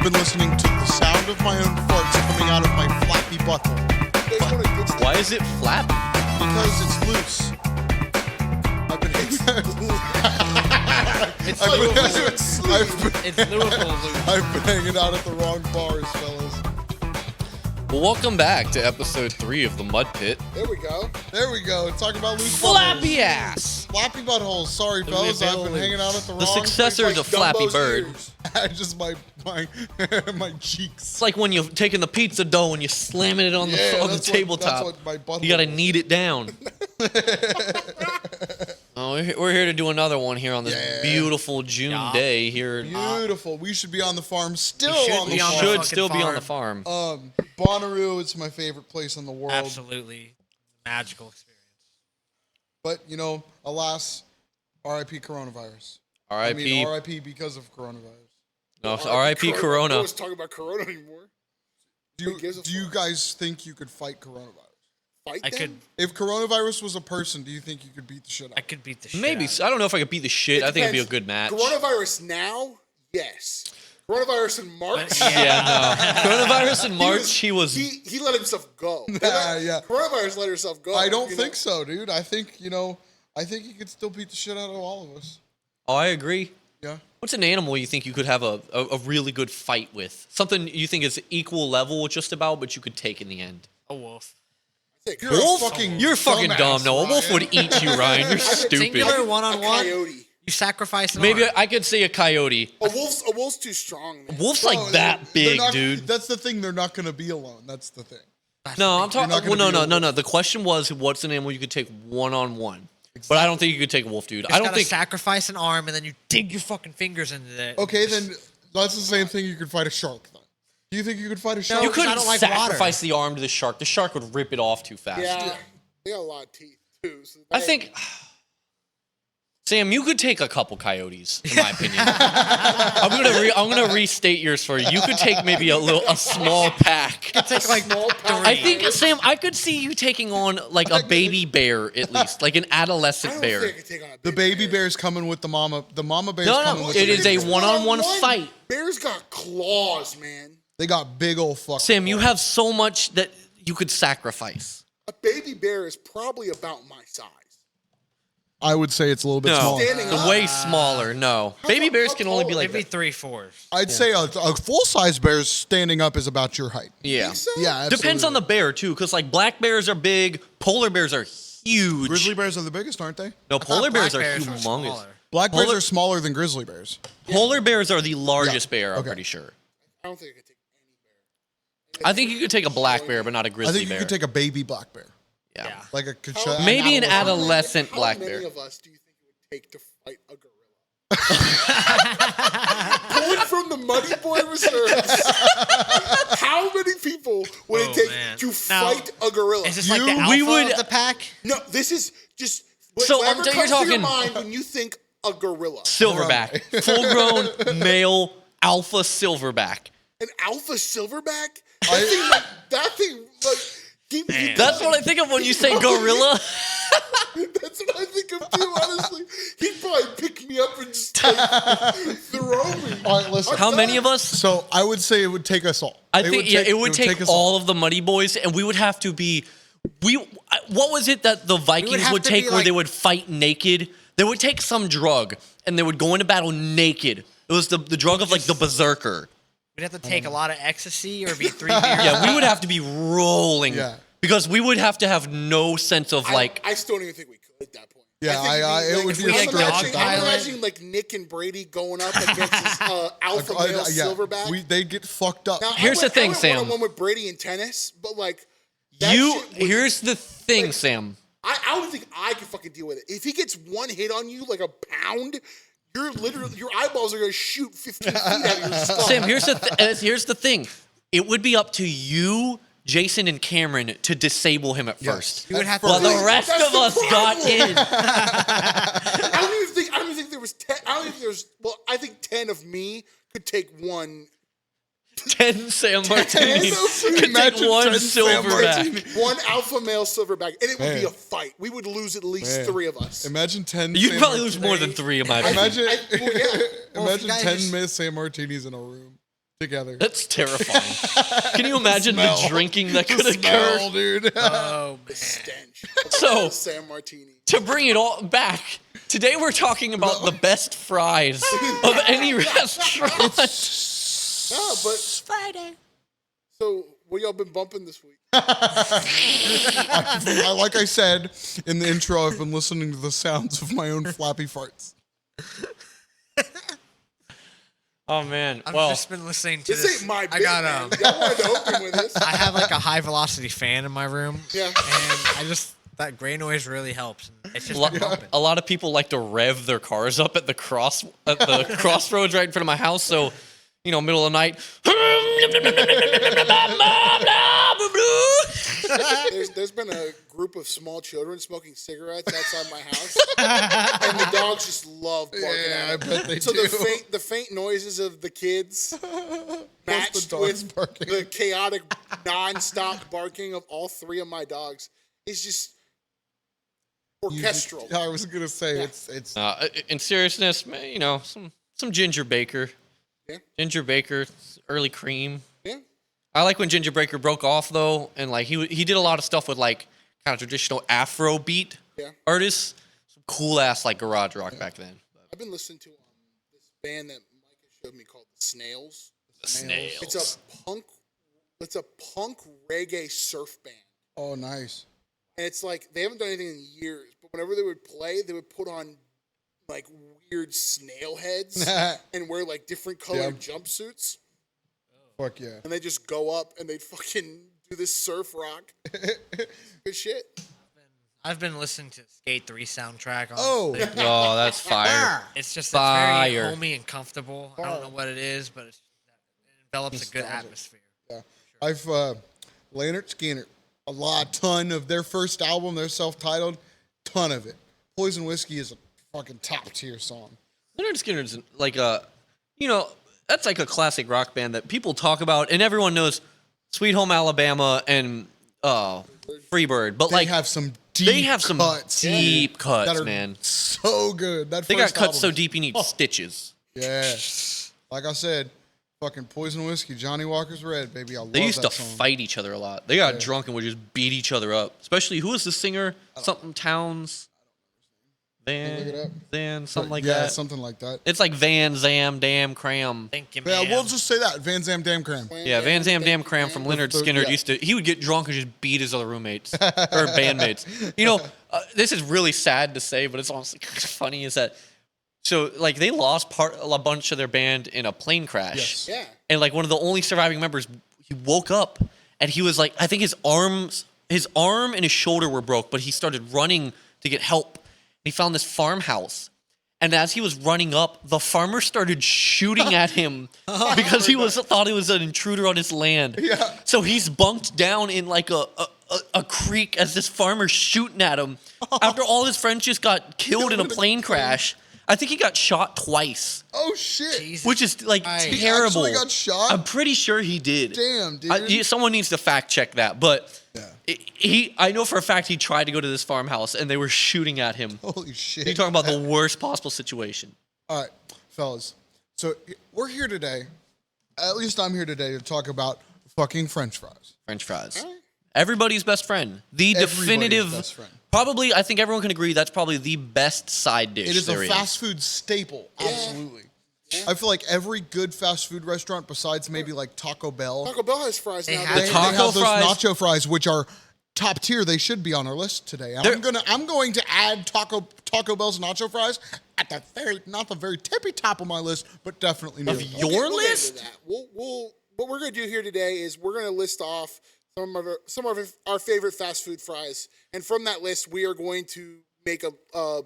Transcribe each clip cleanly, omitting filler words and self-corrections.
been listening to the sound of my own farts coming out of my flappy butthole. Why is it flap? Because it's loose. I've been It's lyrical loop. I've been hanging out at the wrong bars, fellas. Well, welcome back to episode 3 of the Mud Pit. There we go. There we go. Talking about loose Flappy buttholes. ass. Flappy buttholes. Sorry, fellas. I've been hanging out at the wrong. The successor to Flappy Dumbo's Bird. ears. Just my my cheeks. It's like when you're taking the pizza dough and you're slamming it on the Yeah, on the that's tabletop. what my butthole You gotta was. knead it down. Oh, we're here to do another one here on this Yeah. beautiful June day here. Beautiful. We should be on the farm. Still should on the be on the farm. Should fucking still be on the farm. farm. Bonnaroo is my favorite place in the world. Absolutely magical experience. But, you know, alas, R.I.P. coronavirus. I R.I.P. mean, R.I.P. because of coronavirus. No, R.I.P. No Corona. one's talking about Corona anymore. Who gives a Do you fuck? guys think you could fight coronavirus? Fight I them? could If coronavirus was a person, do you think you could beat the shit out of it? beat the shit Maybe. out I don't know if I could beat the shit. It I think it'd be a depends. good match. Coronavirus now, yes. Coronavirus in March, Yeah, no. Coronavirus in March, he was. he let himself go. Yeah. Coronavirus let herself go. I don't you think know? so, dude. I think, I think you could still beat the shit out of all of us. Oh, I agree. Yeah. What's an animal you think you could have a really good fight with? Something you think is equal level just about, but you could take in the end. A wolf. You're Wolf? a fucking You're fucking dumbass, dumb. No, a wolf Ryan. would eat you, Ryan. You're stupid. Singular A one-on-one. coyote. You sacrifice an Maybe arm. I could say a coyote. A wolf's too strong, man. Wolf's No, like that they're big, not- dude. That's the thing. They're not going to be alone. That's the thing. No, I'm talking. not gonna Well, be a no. The question was, what's an animal you could take one-on-one? But I don't think you could take a wolf, dude. I don't gotta think. sacrifice an arm and then you dig your fucking fingers into it. Okay, then that's the same thing. You could fight a shark, then. Do you think you could fight a shark? You because I couldn't don't like sacrifice the arm to the shark. The shark would rip it off too fast. Yeah. They got a lot of teeth, too. So I think, Sam, you could take a couple coyotes, in my opinion. I'm gonna restate yours for you. You could take maybe a small pack. Take like I think, Sam, I could see you taking on like a baby bear at least, like an I adolescent don't bear. think I could take on a The big baby bear's coming with the mama. The mama bear's No, coming no, with it the is baby a bear. one-on-one fight. Bears got claws, man. They got big old fucking. Sam, you have so much that you could sacrifice. A baby bear is probably about my size. I would say it's a little bit No, smaller. Standing the up. way smaller. No, baby bears can only be like maybe that. 3/4. I'd say a full-size bear standing up is about your height. Yeah. Think so? Yeah, Depends on the bear too, because like black bears are big, polar bears are huge. Grizzly bears are the biggest, aren't they? No, I thought polar bears are black bears were humongous. smaller. Black bears Polar- are smaller than grizzly bears. Polar bears are the largest Yeah, bear. I'm okay. pretty sure. I don't think I could take any bear. I think you could take a black bear, but not a I grizzly think you bear. could take a baby black bear, yeah. Yeah. like a Maybe an adolescent. adolescent black How bear. many of us do you think it would take to fight a gorilla? Pulling from the Muddy Boy reserves. How many people would Oh, it take man. to Now, fight a gorilla? Is this like the we alpha would- of the pack? No, this is just So, whatever you're comes to your talking- mind when you think a gorilla. Silverback, full-grown male alpha silverback. An alpha silverback? I- That thing, he, That's what I think of when you say gorilla. that's what I think of too, honestly. He'd probably pick me up and just like, throw me. All right, listen. How many of us? So I would say it would take us all. I think it would take us all of the Muddy Boys, and we would have to be. What was it that the Vikings have would to take be where like- they would fight naked? They would take some drug and they would go into battle naked. It was the drug of like the berserker. We'd have to take a lot of ecstasy or be 3 beers. Yeah, we would have to be rolling Yeah. because we would have to have no sense of like. I still don't even think we could at that point. Yeah, it would be a I'm stretch imagining, at I'm that point. imagining like Nick and Brady going up against this alpha male silverback. They get fucked up. Now, Here's the thing, I Sam. went one with Brady in tennis, but like that You shit would- here's the thing, like, Sam. I don't think I could fucking deal with it. If he gets one hit on you like a pound, you're literally your eyeballs are gonna shoot 15 feet out of your skull. Sam, here's the thing. It would be up to you, Jason, and Cameron to disable him at first. You would have to. While the rest That's of the us got problem. in. I don't even think there was 10. I don't think there's. Well, I think 10 of me could take one. 10 San Martinis. Ten? Could take Imagine one 10 San silverback. One alpha male silverback, and it would be Man. a fight. We would lose at least Man. 3 of us. Imagine 10. You'd San probably lose more Martinis. than 3 in my opinion. Imagine, Well, yeah. Well, if imagine you guys 10 just- Miss San Martinis in a room together. That's terrifying. Can you imagine the smell. drinking that The could occur? smell, dude. Oh, The stench. So- San Martini. To bring it all back, today we're talking about the best fries of any restaurant. Ah, but Friday. so what y'all been bumping this week? Like I said in the intro, I've been listening to the sounds of my own flappy farts. Oh man. I've Well, just been listening to This this. ain't my I bit, got man. Y'all wanted to open with this. I have like a high velocity fan in my room. Yeah. And I just that gray noise really helps. It's just been bumping. a lot of people like to rev their cars up at the crossroads right in front of my house. So, middle of the night. There's been a group of small children smoking cigarettes outside my house, and the dogs just love barking Yeah, I at them. bet they So do. the faint noises of the kids matched dogs with barking. the chaotic, non-stop barking of all three of my dogs is just orchestral. I was gonna say it's In seriousness, man, some Ginger Baker. Yeah. Ginger Baker, early cream. Yeah. I like when Ginger Baker broke off though, and like he did a lot of stuff with like kind of traditional Afro beat Yeah. artists. Some cool ass like garage rock back then. I've been listening to this band that Micah showed me called the Snails. The Snails. It's a punk reggae surf band. oh nice. And it's like they haven't done anything in years, but whenever they would play, they would put on like weird snail heads and wear like different colored jumpsuits, Fuck yeah. and they just go up and they'd fucking do this surf rock. Good shit. I've been listening to Skate 3 soundtrack. Oh. Honestly. Oh, that's fire. It's just Fire. it's very homey and comfortable. I don't know what it is, but it envelops a good atmosphere. Yeah. I've Leonard Skinner, ton of their first album, they're self-titled, ton of it. Poison Whiskey is a fucking top tier song. Leonard Skinner's like that's like a classic rock band that people talk about, and everyone knows Sweet Home Alabama and Freebird, but They have some deep cuts. deep cuts, that are man. so good. That They got first cuts so album- deep you need stitches. Yeah. Like I said, fucking Poison Whiskey, Johnny Walker's Red, baby. I love They used to that song. fight each other a lot. They got drunk and would just beat each other up. Especially who was the singer? Something Towns. Look it up. Van, something like yeah, that. something like that. It's like Van Zam Dam Cram. Thank you, Yeah, man. we'll just say that. Van Zam Dam Cram. Yeah, Van Zam Dam Cram from Leonard Skinner yeah. he would get drunk and just beat his other roommates or bandmates. This is really sad to say, but it's honestly kind of funny is that so like they lost a bunch of their band in a plane crash. Yes. Yeah. And like one of the only surviving members, he woke up and he was like, I think his arm and his shoulder were broke, but he started running to get help. He found this farmhouse. And as he was running up, the farmer started shooting at him because he thought he was an intruder on his land. Yeah. So he's bunked down in like a creek as this farmer's shooting at him. After all his friends just got killed in a plane crash. I think he got shot twice, Oh shit. Jesus. which is like He terrible. actually got shot? I'm pretty sure he did. Damn, dude. Someone needs to fact check that, but Yeah. I know for a fact he tried to go to this farmhouse and they were shooting at him. Holy shit. You're talking about the worst possible situation. All right, fellas. So we're here today. At least I'm here today to talk about fucking French fries. French fries. Everybody's best friend. The Everybody's definitive. best friend. Probably, I think everyone can agree that's probably the best side dish It is there a fast food staple. Absolutely. I feel like every good fast food restaurant, besides maybe like Taco Bell, Taco Bell has fries They now. have- they taco have those fries- nacho fries, which are top tier. They should be on our list today. They're- I'm going to add Taco Bell's nacho fries at the not the very tippy top of my list, but definitely near the top. your We'll get into list? that. We'll what we're gonna do here today is we're gonna list off some of our favorite fast food fries, and from that list we are going to make a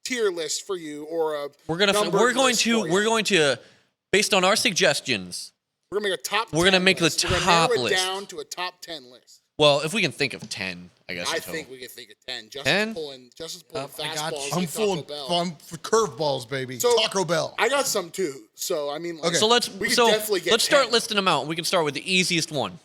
tier list for you or a We're going to based on our suggestions. We're gonna make a top. We're gonna 10 make the list. We're gonna top narrow it list. down to a top 10 list. Well, if we can think of 10, I guess. I in total. think we can think of 10. 10? Justin's pulling I got fastballs. you. I'm like full Taco Bell. of curveballs, baby. So- Taco Bell. I got some too. So I mean, like, Okay. So let's we could definitely get start 10. listing them out. We can start with the easiest one.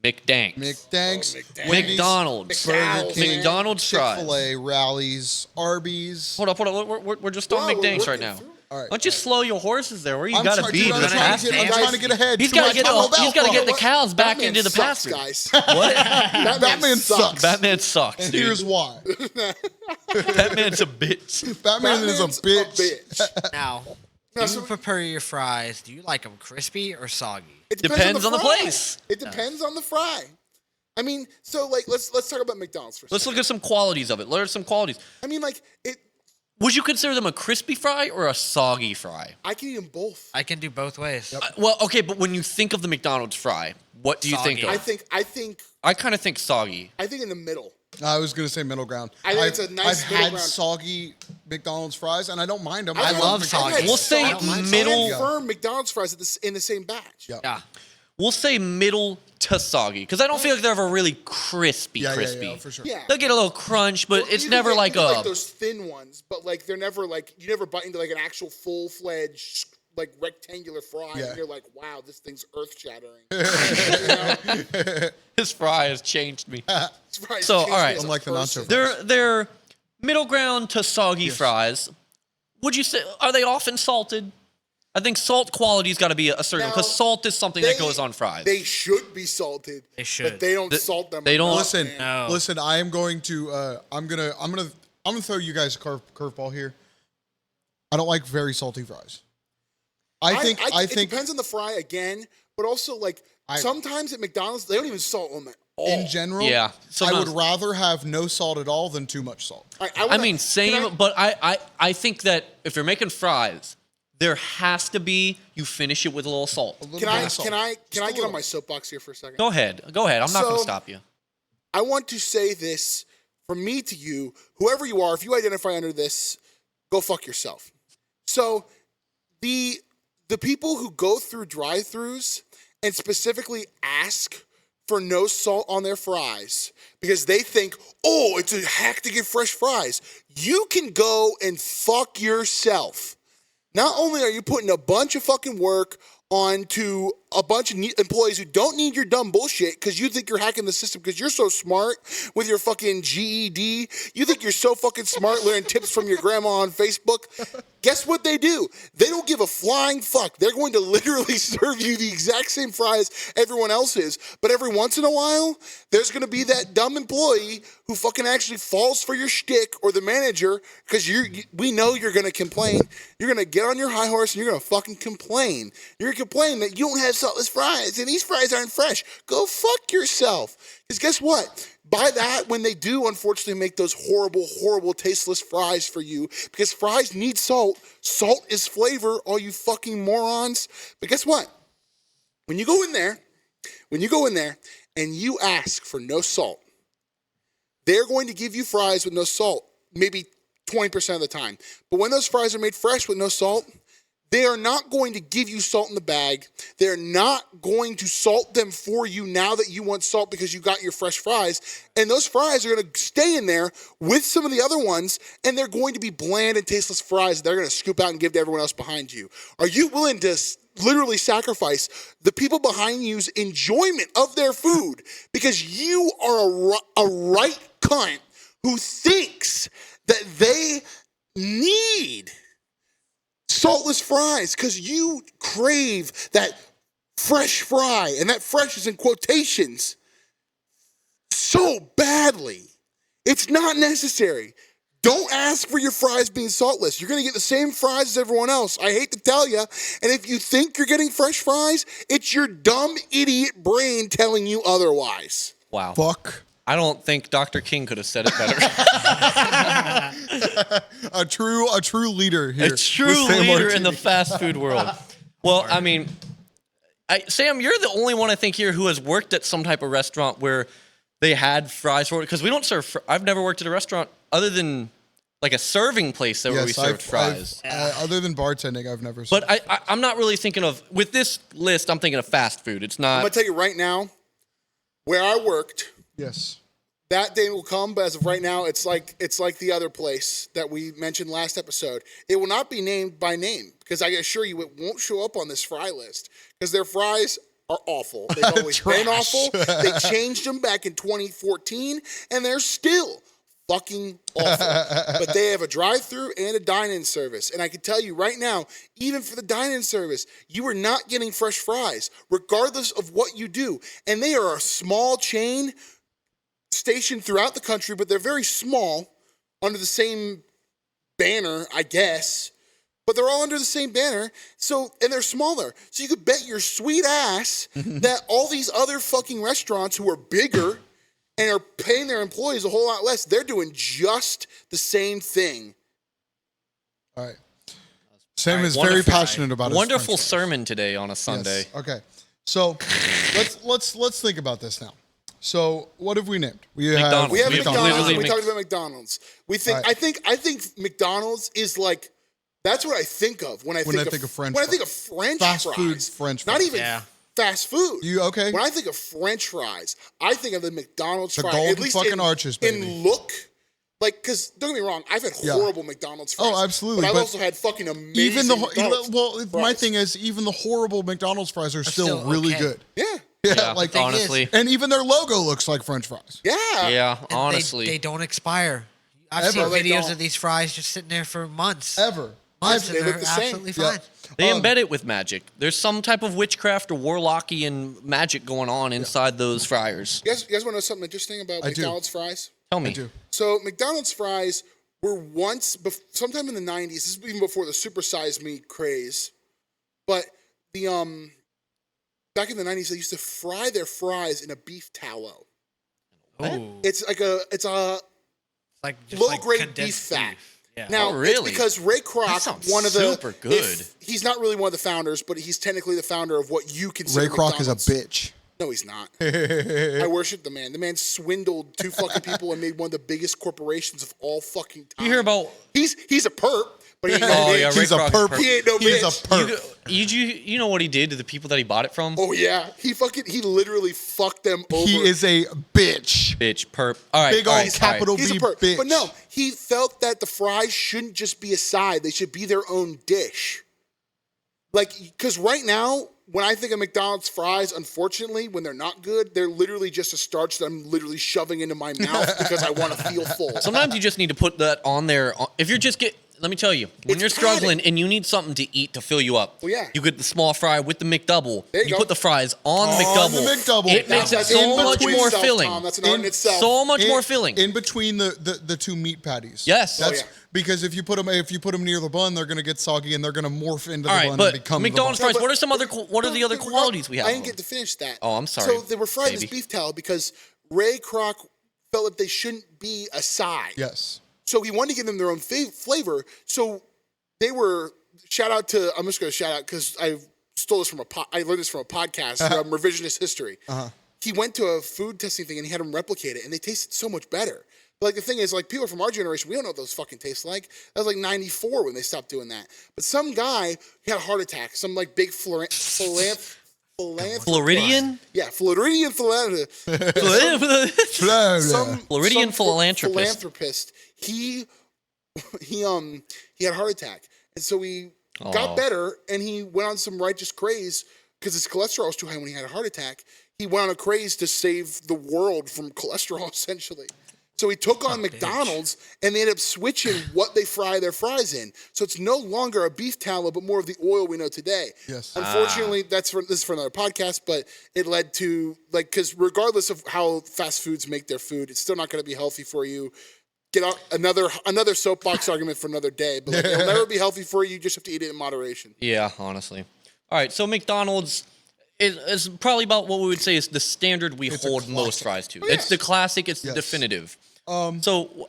McDanks. McDanks, McDanks. Wendy's, McDonald's. Burger King, McDonald's fries. Chick-fil-A, Rallies, Arby's. Hold up. We're just on Wow, we're McDanks right looking now. through. All right. Don't you slow your horses there? Where you I'm gotta trying, be dude, to I'm the trying to pasture? get, I'm trying to get ahead. He's to gotta my get Taco the Bell the quote. cows back Batman into the sucks, pasture. guys. What? Batman sucks. Batman sucks, And dude. here's why. Batman's a bitch. Batman is a Batman's bitch. Now, Now, you so- prepare your fries. Do you like them crispy or soggy? It Depends on the fry. place. It depends on the fry. I mean, so like let's talk about McDonald's for a Let's second. look at some qualities of it. Learn some qualities. I mean, like it. Would you consider them a crispy fry or a soggy fry? I can eat them both. I can do both ways. Well, okay, but when you think of the McDonald's fry, what do you think Soggy. of? I think I kind of think soggy. in the middle. I was gonna say middle ground. I think it's a nice I've middle had ground. soggy McDonald's fries, and I don't mind them. I love I've soggy. had We'll say soggy middle- and firm McDonald's fries in the same batch. Yeah. Yeah. We'll say middle to soggy because I don't feel like they're ever really crispy. Yeah, crispy. yeah, for sure. Yeah. They'll get a little crunch, but Well, it's you never get- like you get, a. those thin ones, but like they're never like you never bite into like an actual full fledged like rectangular fry, Yeah. and you're like, wow, this thing's earth shattering. This fry has changed me. Right, So, changed me all right. as a Unlike the person. nacho They're middle ground to soggy fries. Would you say are they often salted? I think salt quality's got to be a certain because Now, salt is something that goes on fries. They should be salted. They should. But they don't salt them. they don't- enough, Listen, man. No. listen. I am going to. I'm gonna throw you guys a curveball here. I don't like very salty fries. I think. It depends on the fry again, but also like sometimes at McDonald's they don't even salt them at all. in general. Yeah, I sometimes- would rather have no salt at all than too much salt. All right, I wanna- mean, can same, but I think that if you're making fries, there has to be you finish it with a little salt. A little Can bit I of salt. can I Just can a I get little. on my soapbox here for a second? Go ahead. I'm not going to So- stop you. I want to say this from me to you, whoever you are, if you identify under this, go fuck yourself. So the people who go through drive-throughs and specifically ask for no salt on their fries because they think, oh, it's a hack to get fresh fries. You can go and fuck yourself. Not only are you putting a bunch of fucking work onto a bunch of employees who don't need your dumb bullshit because you think you're hacking the system because you're so smart with your fucking GED. You think you're so fucking smart learning tips from your grandma on Facebook. Guess what they do? They don't give a flying fuck. They're going to literally serve you the exact same fries everyone else is. But every once in a while, there's going to be that dumb employee who fucking actually falls for your shtick or the manager because we know you're going to complain. You're going to get on your high horse and you're going to fucking complain. You're going to complain that you don't have saltless fries and these fries aren't fresh. Go fuck yourself. Because guess what? By that, when they do unfortunately make those horrible, horrible, tasteless fries for you, because fries need salt. Salt is flavor, all you fucking morons. But guess what? When you go in there and you ask for no salt, they're going to give you fries with no salt, maybe 20% of the time. But when those fries are made fresh with no salt, they are not going to give you salt in the bag. They're not going to salt them for you now that you want salt because you got your fresh fries. And those fries are going to stay in there with some of the other ones, and they're going to be bland and tasteless fries they're going to scoop out and give to everyone else behind you. Are you willing to literally sacrifice the people behind you's enjoyment of their food because you are a right cunt who thinks that they need saltless fries because you crave that fresh fry, and that fresh is in quotations, so badly. It's not necessary. Don't ask for your fries being saltless. You're going to get the same fries as everyone else. I hate to tell you. And if you think you're getting fresh fries, it's your dumb idiot brain telling you otherwise. Wow. Fuck. I don't think Dr. King could have said it better. A true leader here. A true with Sam leader in the Martini. fast food world. Well, I mean, Sam, you're the only one I think here who has worked at some type of restaurant where they had fries for it because we don't serve. I've never worked at a restaurant other than like a serving place that where we served fries. Other than bartending, I've never. But I'm not really thinking of with this list. I'm thinking of fast food. It's I'm not. going to tell you right now, where I worked, yes. that day will come, but as of right now, it's like the other place that we mentioned last episode. It will not be named by name because I assure you it won't show up on this fry list because their fries are awful. They've always been Trash. awful. They changed them back in 2014, and they're still fucking awful. But they have a drive-through and a dine-in service. And I can tell you right now, even for the dine-in service, you are not getting fresh fries, regardless of what you do. And they are a small chain stationed throughout the country, but they're very small under the same banner, I guess. But they're all under the same banner, and they're smaller. So you could bet your sweet ass that all these other fucking restaurants who are bigger and are paying their employees a whole lot less, they're doing just the same thing. All right. Sam is Wonderful. very passionate about his Wonderful French fries. sermon today on a Sunday. Yes. Okay. So let's think about this now. So what have we named? We McDonald's. We have We have McDonald's. literally We Mc- talked about McDonald's. We think. All right. I think McDonald's is like. That's what I think of when I think of French When I fries. think of French Fast fries, food French not fries. even Yeah. fast food. You okay? When I think of French fries, I think of the McDonald's The fry. golden At least fucking in, arches, baby. in look. Like, because don't get me wrong, I've had Yeah. horrible McDonald's fries. Oh, absolutely, But I've but also had fucking amazing. Even the McDonald's my fries. thing is even the horrible McDonald's fries are still still really okay. good. Yeah. Yeah, like honestly. and even their logo looks like French fries. Yeah. Yeah, And honestly. they don't expire. I've Ever. seen No, they videos don't. of these fries just sitting there for months. Ever. Months, They and look they're the same. absolutely Yeah. fine. They embed it with magic. There's some type of witchcraft or warlockian magic going on inside those fryers. You guys want to know something interesting about I do. McDonald's fries? Tell me. I do. So McDonald's fries were once, sometime in the 90s, this is even before the supersized meat craze, but the back in the 90s, they used to fry their fries in a beef tallow. Ooh. It's a Like just low like grade condensed beef fat. Yeah. Now, Oh, really? it's because Ray Kroc, That sounds one of the super good. he's not really one of the founders, but he's technically the founder of what you consider Ray Kroc is a McDonald's. bitch. No, he's not. I worship the man. The man swindled two fucking people and made one of the biggest corporations of all fucking time. You hear about He's a perp, but he ain't no Oh, bitch. yeah, Ray He's a Kroc is perp. perp. He ain't no He's a bitch. perp. you know what he did to the people that he bought it from? Oh yeah, he literally fucked them over. He is a bitch. Bitch, perp. All right, Big all old right, all right. capital He's a B perp. bitch. But no, he felt that the fries shouldn't just be a side; they should be their own dish. Like, because right now, when I think of McDonald's fries, unfortunately, when they're not good, they're literally just a starch that I'm literally shoving into my mouth because I want to feel full. Sometimes you just need to put that on there. If you're just let me tell you, when It's you're struggling padding. and you need something to eat to fill you up, Well, yeah. you get the small fry with the McDouble. There you go. put the fries on the On McDouble. the McDouble. It makes it That's so in much between more itself, filling. Tom. That's an art in itself. So much more filling. in between the two meat patties. Yes. That's Oh, yeah. because if you put them near the bun, they're gonna get soggy and they're gonna morph into All the right, bun and but become McDonald's the bun. fries. What are some other? What are the other qualities we have? I of didn't get them? to finish that. Oh, I'm sorry, So they were fried in this baby. beef tallow because Ray Kroc felt that they shouldn't be a side. Yes. So he wanted to give them their own flavor. So they were, I'm just going to shout out because I stole this from I learned this from a podcast, Revisionist History. He went to a food testing thing and he had them replicate it and they tasted so much better. But like the thing is, like people from our generation, we don't know what those fucking taste like. That was like 94 when they stopped doing that. But some guy, he had a heart attack. Some like big philanthropist. Floridian? Yeah, Floridian philanthropist. Floridian philanthropist. Philanthropist. He had a heart attack, and so he got Aw. better, and he went on some righteous craze because his cholesterol was too high when he had a heart attack. He went on a craze to save the world from cholesterol, essentially. So he took on McDonald's, and they ended up switching what they fry their fries in. So it's no longer a beef tallow, but more of the oil we know today. Yes. Unfortunately, this is for another podcast, but it led to because regardless of how fast foods make their food, it's still not going to be healthy for you. Get out another soapbox argument for another day, but it'll never be healthy for you. You just have to eat it in moderation. Yeah, honestly. All right, so McDonald's is probably about what we would say is the standard we hold most fries to. It's the classic. It's the definitive. So,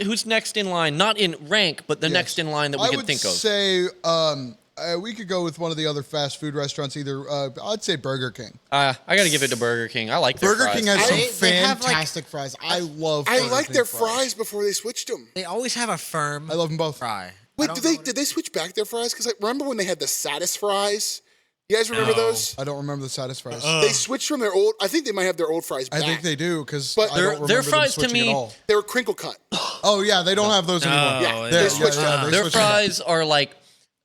who's next in line? Not in rank, but the next in line that we can think of. I would say we could go with one of the other fast food restaurants. Either I'd say Burger King. I got to give it to Burger King. I like their Burger fries. King has some They have, like- fantastic fries. I love. I Burger like King their fries before they switched them. They always have a firm I love them both. fry. Wait, did they switch back their fries? Because I remember when they had the Satis fries. You guys remember those? I don't remember the Satis fries. They switched from their old. I think they might have their old fries back. I think they do because But I their- don't remember their them fries to switching me- at all. They were crinkle cut. Oh yeah, they don't have those anymore. Yeah, They're- they switched yeah, them. they're Their switching them. fries are like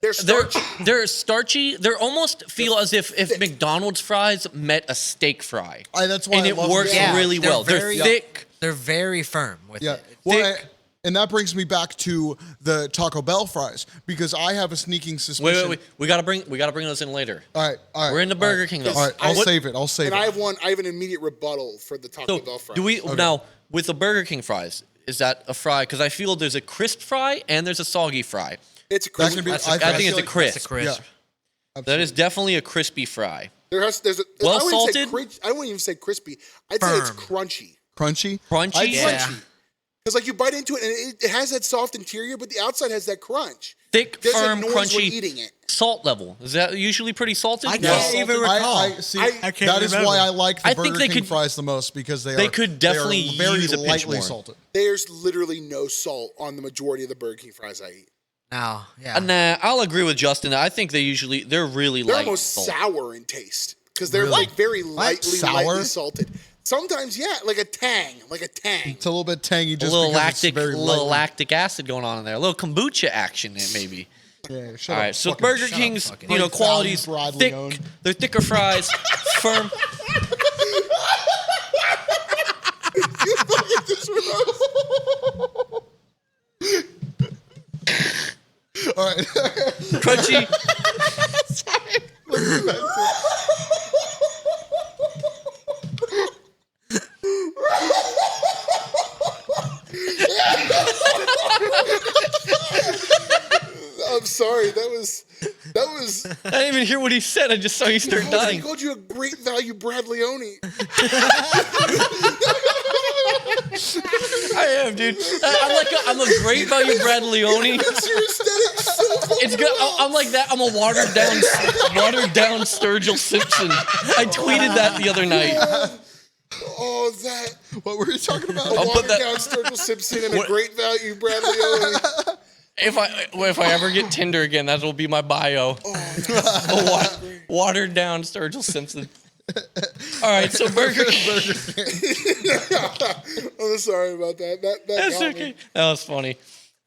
They're they're starchy. they're starchy. They're almost feel as if McDonald's fries met a steak fry, That's why and I it love works them. Yeah, really they're well. very- They're thick. They're very firm with Yeah. it. Well, Thick. and that brings me back to the Taco Bell fries because I have a sneaking suspicion. Wait. We gotta bring those in later. All right. We're in the Burger King though. All right. I'll What- save it. I'll save And it. I have an immediate rebuttal for the Taco So Bell fries. do we now with the Burger King fries? Is that a fry? Because I feel there's a crisp fry and there's a soggy fry. It's a That crisp. can be. That's a I I think feel it's a like- crisp. It's a crisp. Yeah. That is definitely a crispy fry. There's a Well I wouldn't say salted? I wouldn't even say crispy. I'd say it's Firm. crunchy. Crunchy. Crunchy? I'd say- Yeah. Because like you bite into it and it has that soft interior, but the outside has that crunch. Thick, There's firm, a noise when crunchy. eating it. Salt level. Is that usually pretty salted? I No. can't even recall. I see. I can't that is remember. why I like the I think Burger they King could- fries the most because they could definitely they are very use a pinch lightly more. salted. There's literally no salt on the majority of the Burger King fries I eat. No, yeah. Nah, I'll agree with Justin. I think they're really They're light. almost salt. sour in taste because they're Really? like very lightly Sour? salted. Sometimes, yeah, like a tang. It's a little bit tangy. A Just little because it's very lightly. lactic acid going on in there. A little kombucha action there, maybe. Yeah, shut All up, right, so fucking- Burger shut up, King's, fucking- you know, Great value, qualities Bradley thick. owned. They're thicker fries, firm. All right. Crunchy. I'm sorry, that was. I didn't even hear what he said. I just saw you start He dying. called you a great value Bradleyoni. I am, dude. I'm a great value Brad Leone. Your aesthetic's so fucking It's good. I'm like that. I'm a watered down Sturgill Simpson. I tweeted that the other night. Oh, that What were you talking about? I'll put watered that- down Sturgill Simpson and a What- great value Bradleyoni. If I ever get Tinder again, that will be my bio. Watered down Sturgill Simpson. All right, so Burger King. I'm sorry about that. That That's got okay. me. That was funny.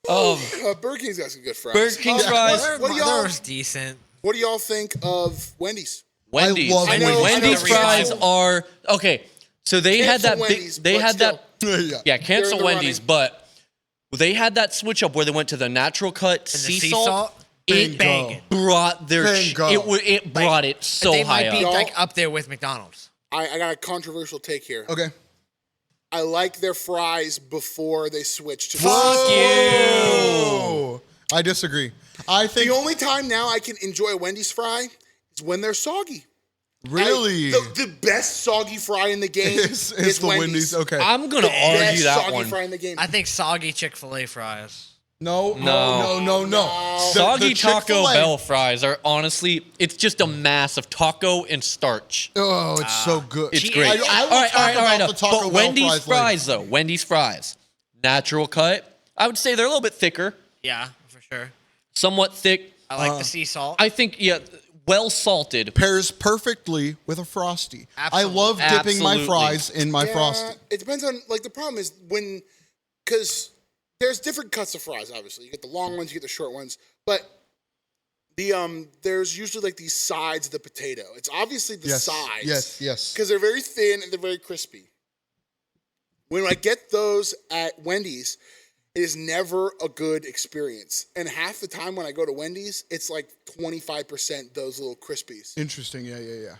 Burger King's got some good fries. Burger King's fries. What do y'all? They're decent. What do y'all think of Wendy's? Wendy's. love Wendy's Wendy's. fries are okay. So they had Cancel that big. Wendy's, They but had still. that. Yeah. Yeah, cancel the Wendy's, running. but they had that switch up where they went to the natural cut sea sea salt. salt? It Banging. brought their Bingo. it brought it so they high might be up. like up there with McDonald's. I got a controversial take here. Okay. I like their fries before they switch to. Fuck you. Oh, I disagree. I think The only time now I can enjoy a Wendy's fry is when they're soggy. really The best soggy fry in the game is is the Wendy's. Okay. I'm gonna argue Best that soggy one. fry in the game. I think soggy Chick-fil-A fries. No. The Soggy Taco Chick-fil-A Bell fries are honestly, it's just a mass of taco and starch. Oh, it's so good. It's great. I will all right, talk about no. the Taco But Bell Wendy's fries later. fries, though, Wendy's fries, natural cut. I would say they're a little bit thicker, Yeah, for sure. somewhat thick. I like the sea salt. I think, yeah, well salted. Pairs perfectly with a frosty. Absolutely. I love dipping my Absolutely. fries in my Yeah, frosty. It depends on like the problem is when because there's different cuts of fries. Obviously, you get the long ones, you get the short ones, but the there's usually like these sides of the potato. It's obviously the Yes. sides. Yes. Because they're very thin and they're very crispy. When I get those at Wendy's, it is never a good experience. And half the time when I go to Wendy's, it's like 25% those little crispies. Interesting. Yeah.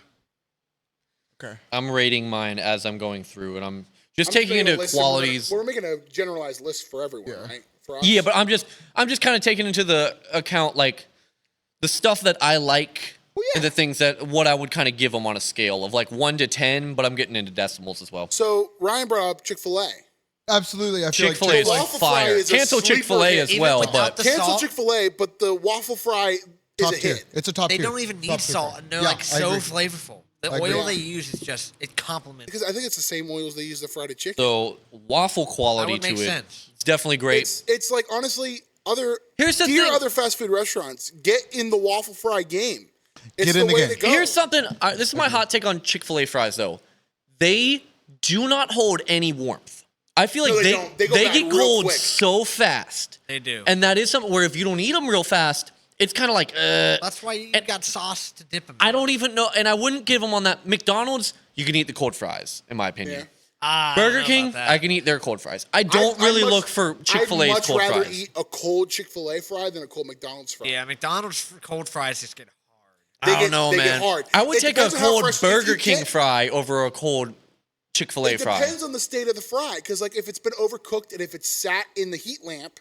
Okay. I'm rating mine as I'm going through, and I'm just I'm taking making a into list and qualities. We're making a generalized list for everyone, right? For us. Yeah, but I'm just kind of taking into the account like the stuff that I like Well, yeah. and the things that what I would kind of give them on a scale of like 1 to 10, but I'm getting into decimals as well. So Ryan brought up Chick-fil-A. Absolutely. I feel Chick-fil-A like is like Waffle fry fire. is a Cancel sleeper Chick-fil-A hit. as Even well, without but the Cancel salt? Chick-fil-A, but the waffle fry is top a tier. hit. It's a top They tier. don't even Top need tier salt. fry. And they're Yeah, like I so agree. flavorful. The I agree. oil they use is just, it complements. Because I think it's the same oils they use to fry the chicken. so waffle That quality would to make it. sense. It's definitely great. It's like honestly, Here's the dear thing. other fast food restaurants, get in the waffle fry game. It's Get in the way game. to go. Here's something. This is my hot take on Chick-fil-A fries, though. They do not hold any warmth. I feel like No, they they don't. They go back get real cold quick. so fast. They do. And that is something where if you don't eat them real fast, it's kind of like, That's why you got sauce to dip them. I don't even know. And I wouldn't give them on that. McDonald's, you can eat the cold fries, in my opinion. Yeah. I don't Burger know King, about that. I can eat their cold fries. I don't really look for Chick-fil-A's I'd much cold rather fries. eat a cold Chick-fil-A fry than a cold McDonald's fry. Yeah, McDonald's cold fries just get hard. They I don't get- know, they get man. hard. I would It take a depends on how cold fresh- if Burger you King get- fry over a cold Chick-fil-A It fry. depends on the state of the fry, because like if it's been overcooked and if it's sat in the heat lamp,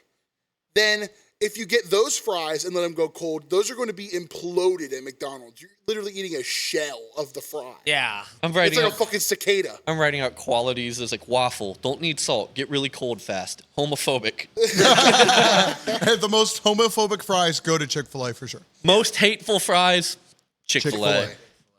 then if you get those fries and let them go cold, those are going to be imploded at McDonald's. You're literally eating a shell of the fry. Yeah. I'm It's writing like out, a fucking cicada. I'm writing out qualities as like waffle. Don't need salt. Get really cold fast. Homophobic. The most homophobic fries go to Chick-fil-A for sure. Most hateful fries, Chick-fil-A. Chick-fil-A.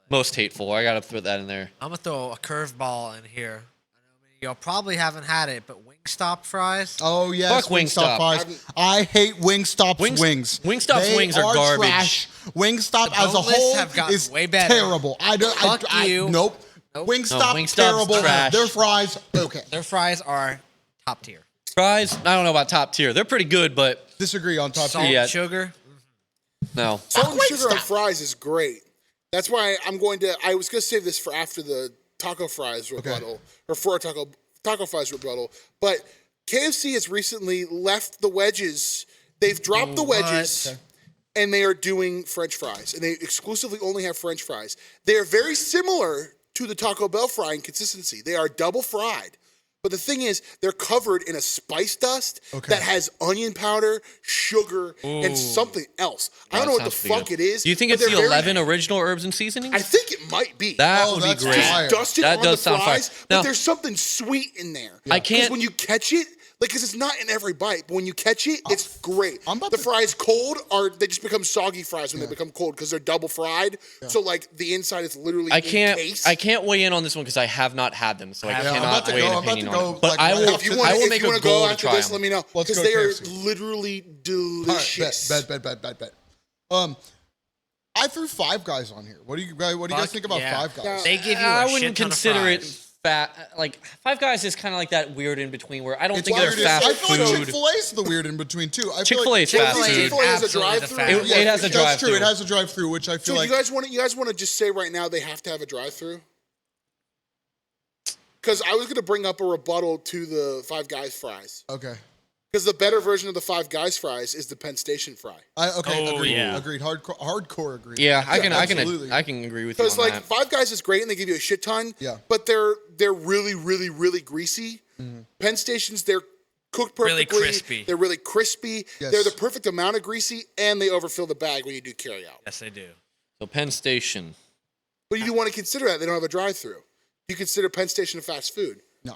Most hateful. I gotta put that in there. I'm gonna throw a curveball in here. I know many of y'all probably haven't had it, but Wingstop fries. Oh yes, Fuck Wingstop. fries. I hate Wingstop's wings. Wingstop's They wings are garbage. Trash. Wingstop The as a boneless whole have gotten is way better. terrible. I don't. Fuck you. Nope. Nope. Wingstop No, Wingstop's terrible. trash. Their fries okay. Their fries are top tier. Fries, I don't know about top tier. They're pretty good, but Disagree on top Salt, tier. Yeah. sugar. no. Salt and sugar on fries is great. That's why I'm going to. I was going to save this for after the taco fries rebuttal, or for a taco fries rebuttal. But KFC has recently left the wedges. They've dropped the wedges, and they are doing French fries, and they exclusively only have French fries. They are very similar to the Taco Bell fry in consistency. They are double fried. But the thing is, they're covered in a spice dust that has onion powder, sugar, and something else. I don't know what the Sounds pretty fuck good. it is. Do you think but it's the they're very- 11 original herbs and seasonings? I think it might be. That Oh, would be that's great. fire. Dusted That on does the sound fire. fries, Now- but there's something sweet in there. I can't- Because when you catch it, like, because it's not in every bite, but when you catch it, it's great. I'm about The to- fries cold they just become soggy fries when they become cold because they're double fried. So like the inside is literally I can't. encased. I can't weigh in on this one because I have not had them, so I Yeah, I'm cannot about to weigh go- an I'm about opinion to on go, it. But like, I right will. after If you this. want, I will if make you a want to go goal to after try this, them. let me know Let's because go they are KFC. literally All right, delicious. bet. I threw Five Guys on here. What do you guys think about yeah. Five Guys? They give you I a wouldn't shit ton of consider it fries. fat. Like Five Guys is kind of like that weird in between where I don't think weird. they're fast I feel like food. Chick-fil-A's the weird in between too. I feel Chick-fil-A like is fast Chick-fil-A food. Chick-fil-A has a Absolutely the drive-through. fast- It has a That's true. drive-through. It has a drive-through, which I feel So like you guys want to just say right now they have to have a drive-through? Because I was going to bring up a rebuttal to the Five Guys fries. okay. Because the better version of the Five Guys fries is the Penn Station fry. Oh, Agreed. yeah. Agreed. Hardcore agreed. Yeah, I can absolutely. agree with you Because on like that. Five Guys is great and they give you a shit ton. Yeah. But they're really, really, really greasy. Penn Stations, they're cooked Really perfectly. crispy. They're really crispy. Yes. They're the perfect amount of greasy, and they overfill the bag when you do carry out. Yes, they do. So Penn Station. But you do want to consider that they don't have a drive-through. You consider Penn Station a fast food. No.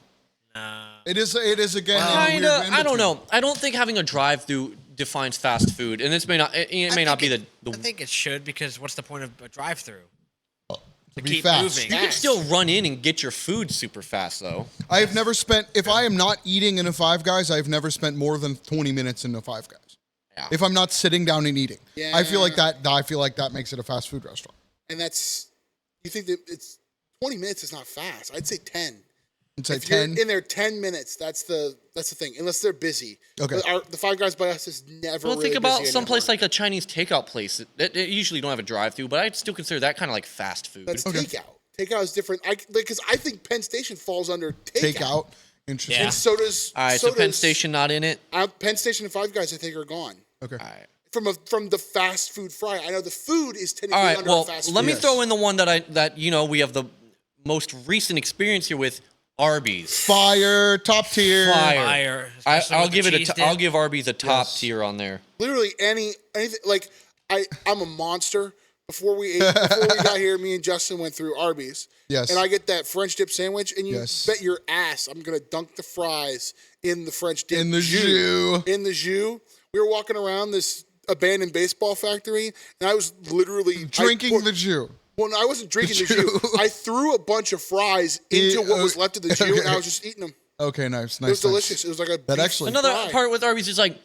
Nah. It is again. a weird Kinda. in I don't between. know. I don't think having a drive-through defines fast food, and this may not. It may not be the. I think it should because what's the point of a drive-through? To Be keep fast. moving. You can still run in and get your food super fast, though. I have never spent. If I am not eating in a Five Guys, I've never spent more than 20 minutes in a Five Guys. Yeah. If I'm not sitting down and eating, Yeah. I feel like that. I feel like that makes it a fast food restaurant. And that's, you think that it's 20 minutes is not fast. I'd say 10. I'd say If you're 10. in there 10 minutes, that's the thing. Unless they're busy. Okay. The Five Guys by us is never Well, really think about busy someplace anymore. like a Chinese takeout place. It usually don't have a drive-through, but I'd still consider that kind of like fast food. That's takeout. Takeout is different. Because I think Penn Station falls under takeout. Takeout. Interesting. Yeah. And so does. All right, so Penn Station not in it. Penn Station and Five Guys, I think, are gone. Okay. All right. From the fast food fry. I know the food is technically All right. under Well, fast food. let me Yes. throw in the one that we have the most recent experience here with Arby's. Fire. Top tier. Fire. especially I'll with the give it cheese I'll dip. give Arby's a top Yes. tier on there. Literally anything. Like I'm a monster. Before we got here, me and Justin went through Arby's. Yes. And I get that French dip sandwich, and you Yes. bet your ass I'm gonna dunk the fries in the French dip. In the jus. In the jus. We were walking around this abandoned baseball factory, and I was literally Drinking the Jew. Well, no, I wasn't drinking the jus. jus. I threw a bunch of fries into what was left of the jus, and I was just eating them. Okay. Nice. It was Nice. delicious. It was like a That beef actually- Another fry. part with Arby's is like,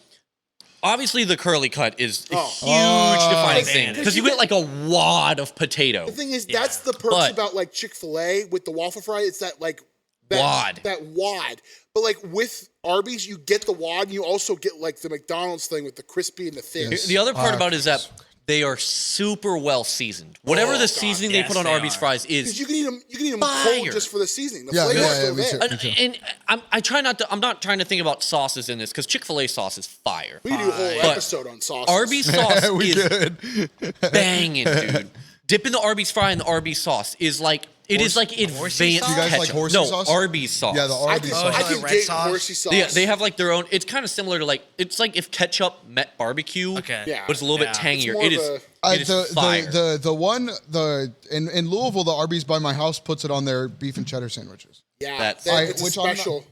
obviously the curly cut is a Oh. huge defining man. thing because you get like a wad of potato. The thing is, that's the perks But- about like Chick-fil-A with the waffle fry. It's that like Wad. That wad. But like with Arby's, you get the wad, and you also get like the McDonald's thing with the crispy and the thin. Yes. The other part about it is that they are super well seasoned. Whatever Oh, the God, seasoning they yes, put on they Arby's are. fries Because is. you can eat them. You can eat them Fire. cold just for the seasoning. The Yeah, flavor's yeah, still me there. too. And I try not to. I'm not trying to think about sauces in this because Chick-fil-A sauce is fire. We can do a whole But episode on sauces. Arby's sauce we is good. banging, dude. Dipping the Arby's fry in the Arby's sauce is like it is like advanced horsey sauce? You guys like ketchup. horsey no, sauce? Arby's sauce. Yeah, the I Arby's can, Oh, sauce. I like can red dig sauce? horsey sauce. They have like their own. It's kind of similar to like it's like if ketchup met barbecue. Okay. Yeah. but it's a little bit Yeah. tangier. more It of is. a- It is fire. In Louisville, the Arby's by my house puts it on their beef and cheddar sandwiches. Yeah, That's- it's a which I'm not- special.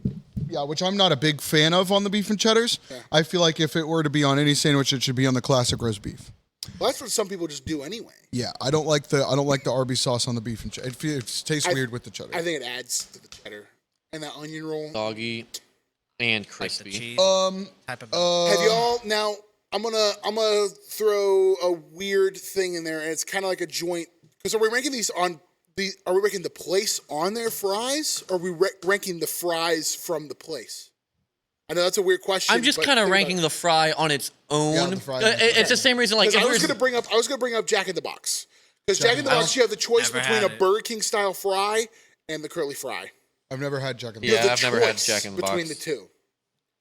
Yeah, which I'm not a big fan of on the beef and cheddars. I feel like if it were to be on any sandwich, it should be on the classic roast beef. Well, that's what some people just do anyway. Yeah, I don't like the Arby's sauce on the beef and cheddar. It tastes weird with the cheddar. I think it adds to the cheddar and that onion roll. Soggy and Like the crispy. cheese type of. Have y'all now? I'm gonna throw a weird thing in there, and it's kind of like a joint. Because are we ranking these on the? Are we ranking the place on their fries, or are we ranking the fries from the place? I know that's a weird question. I'm just but kind of think about ranking it. the fry on its own. Yeah, the fry on its It's the same reason. Like if I was there's- gonna bring up Jack in the Box because Jack in the Box you have the choice Never between had a it. Burger King style fry and the curly fry. I've never had Jack in the You have Yeah, the I've never had choice Jack in the between Box. the two.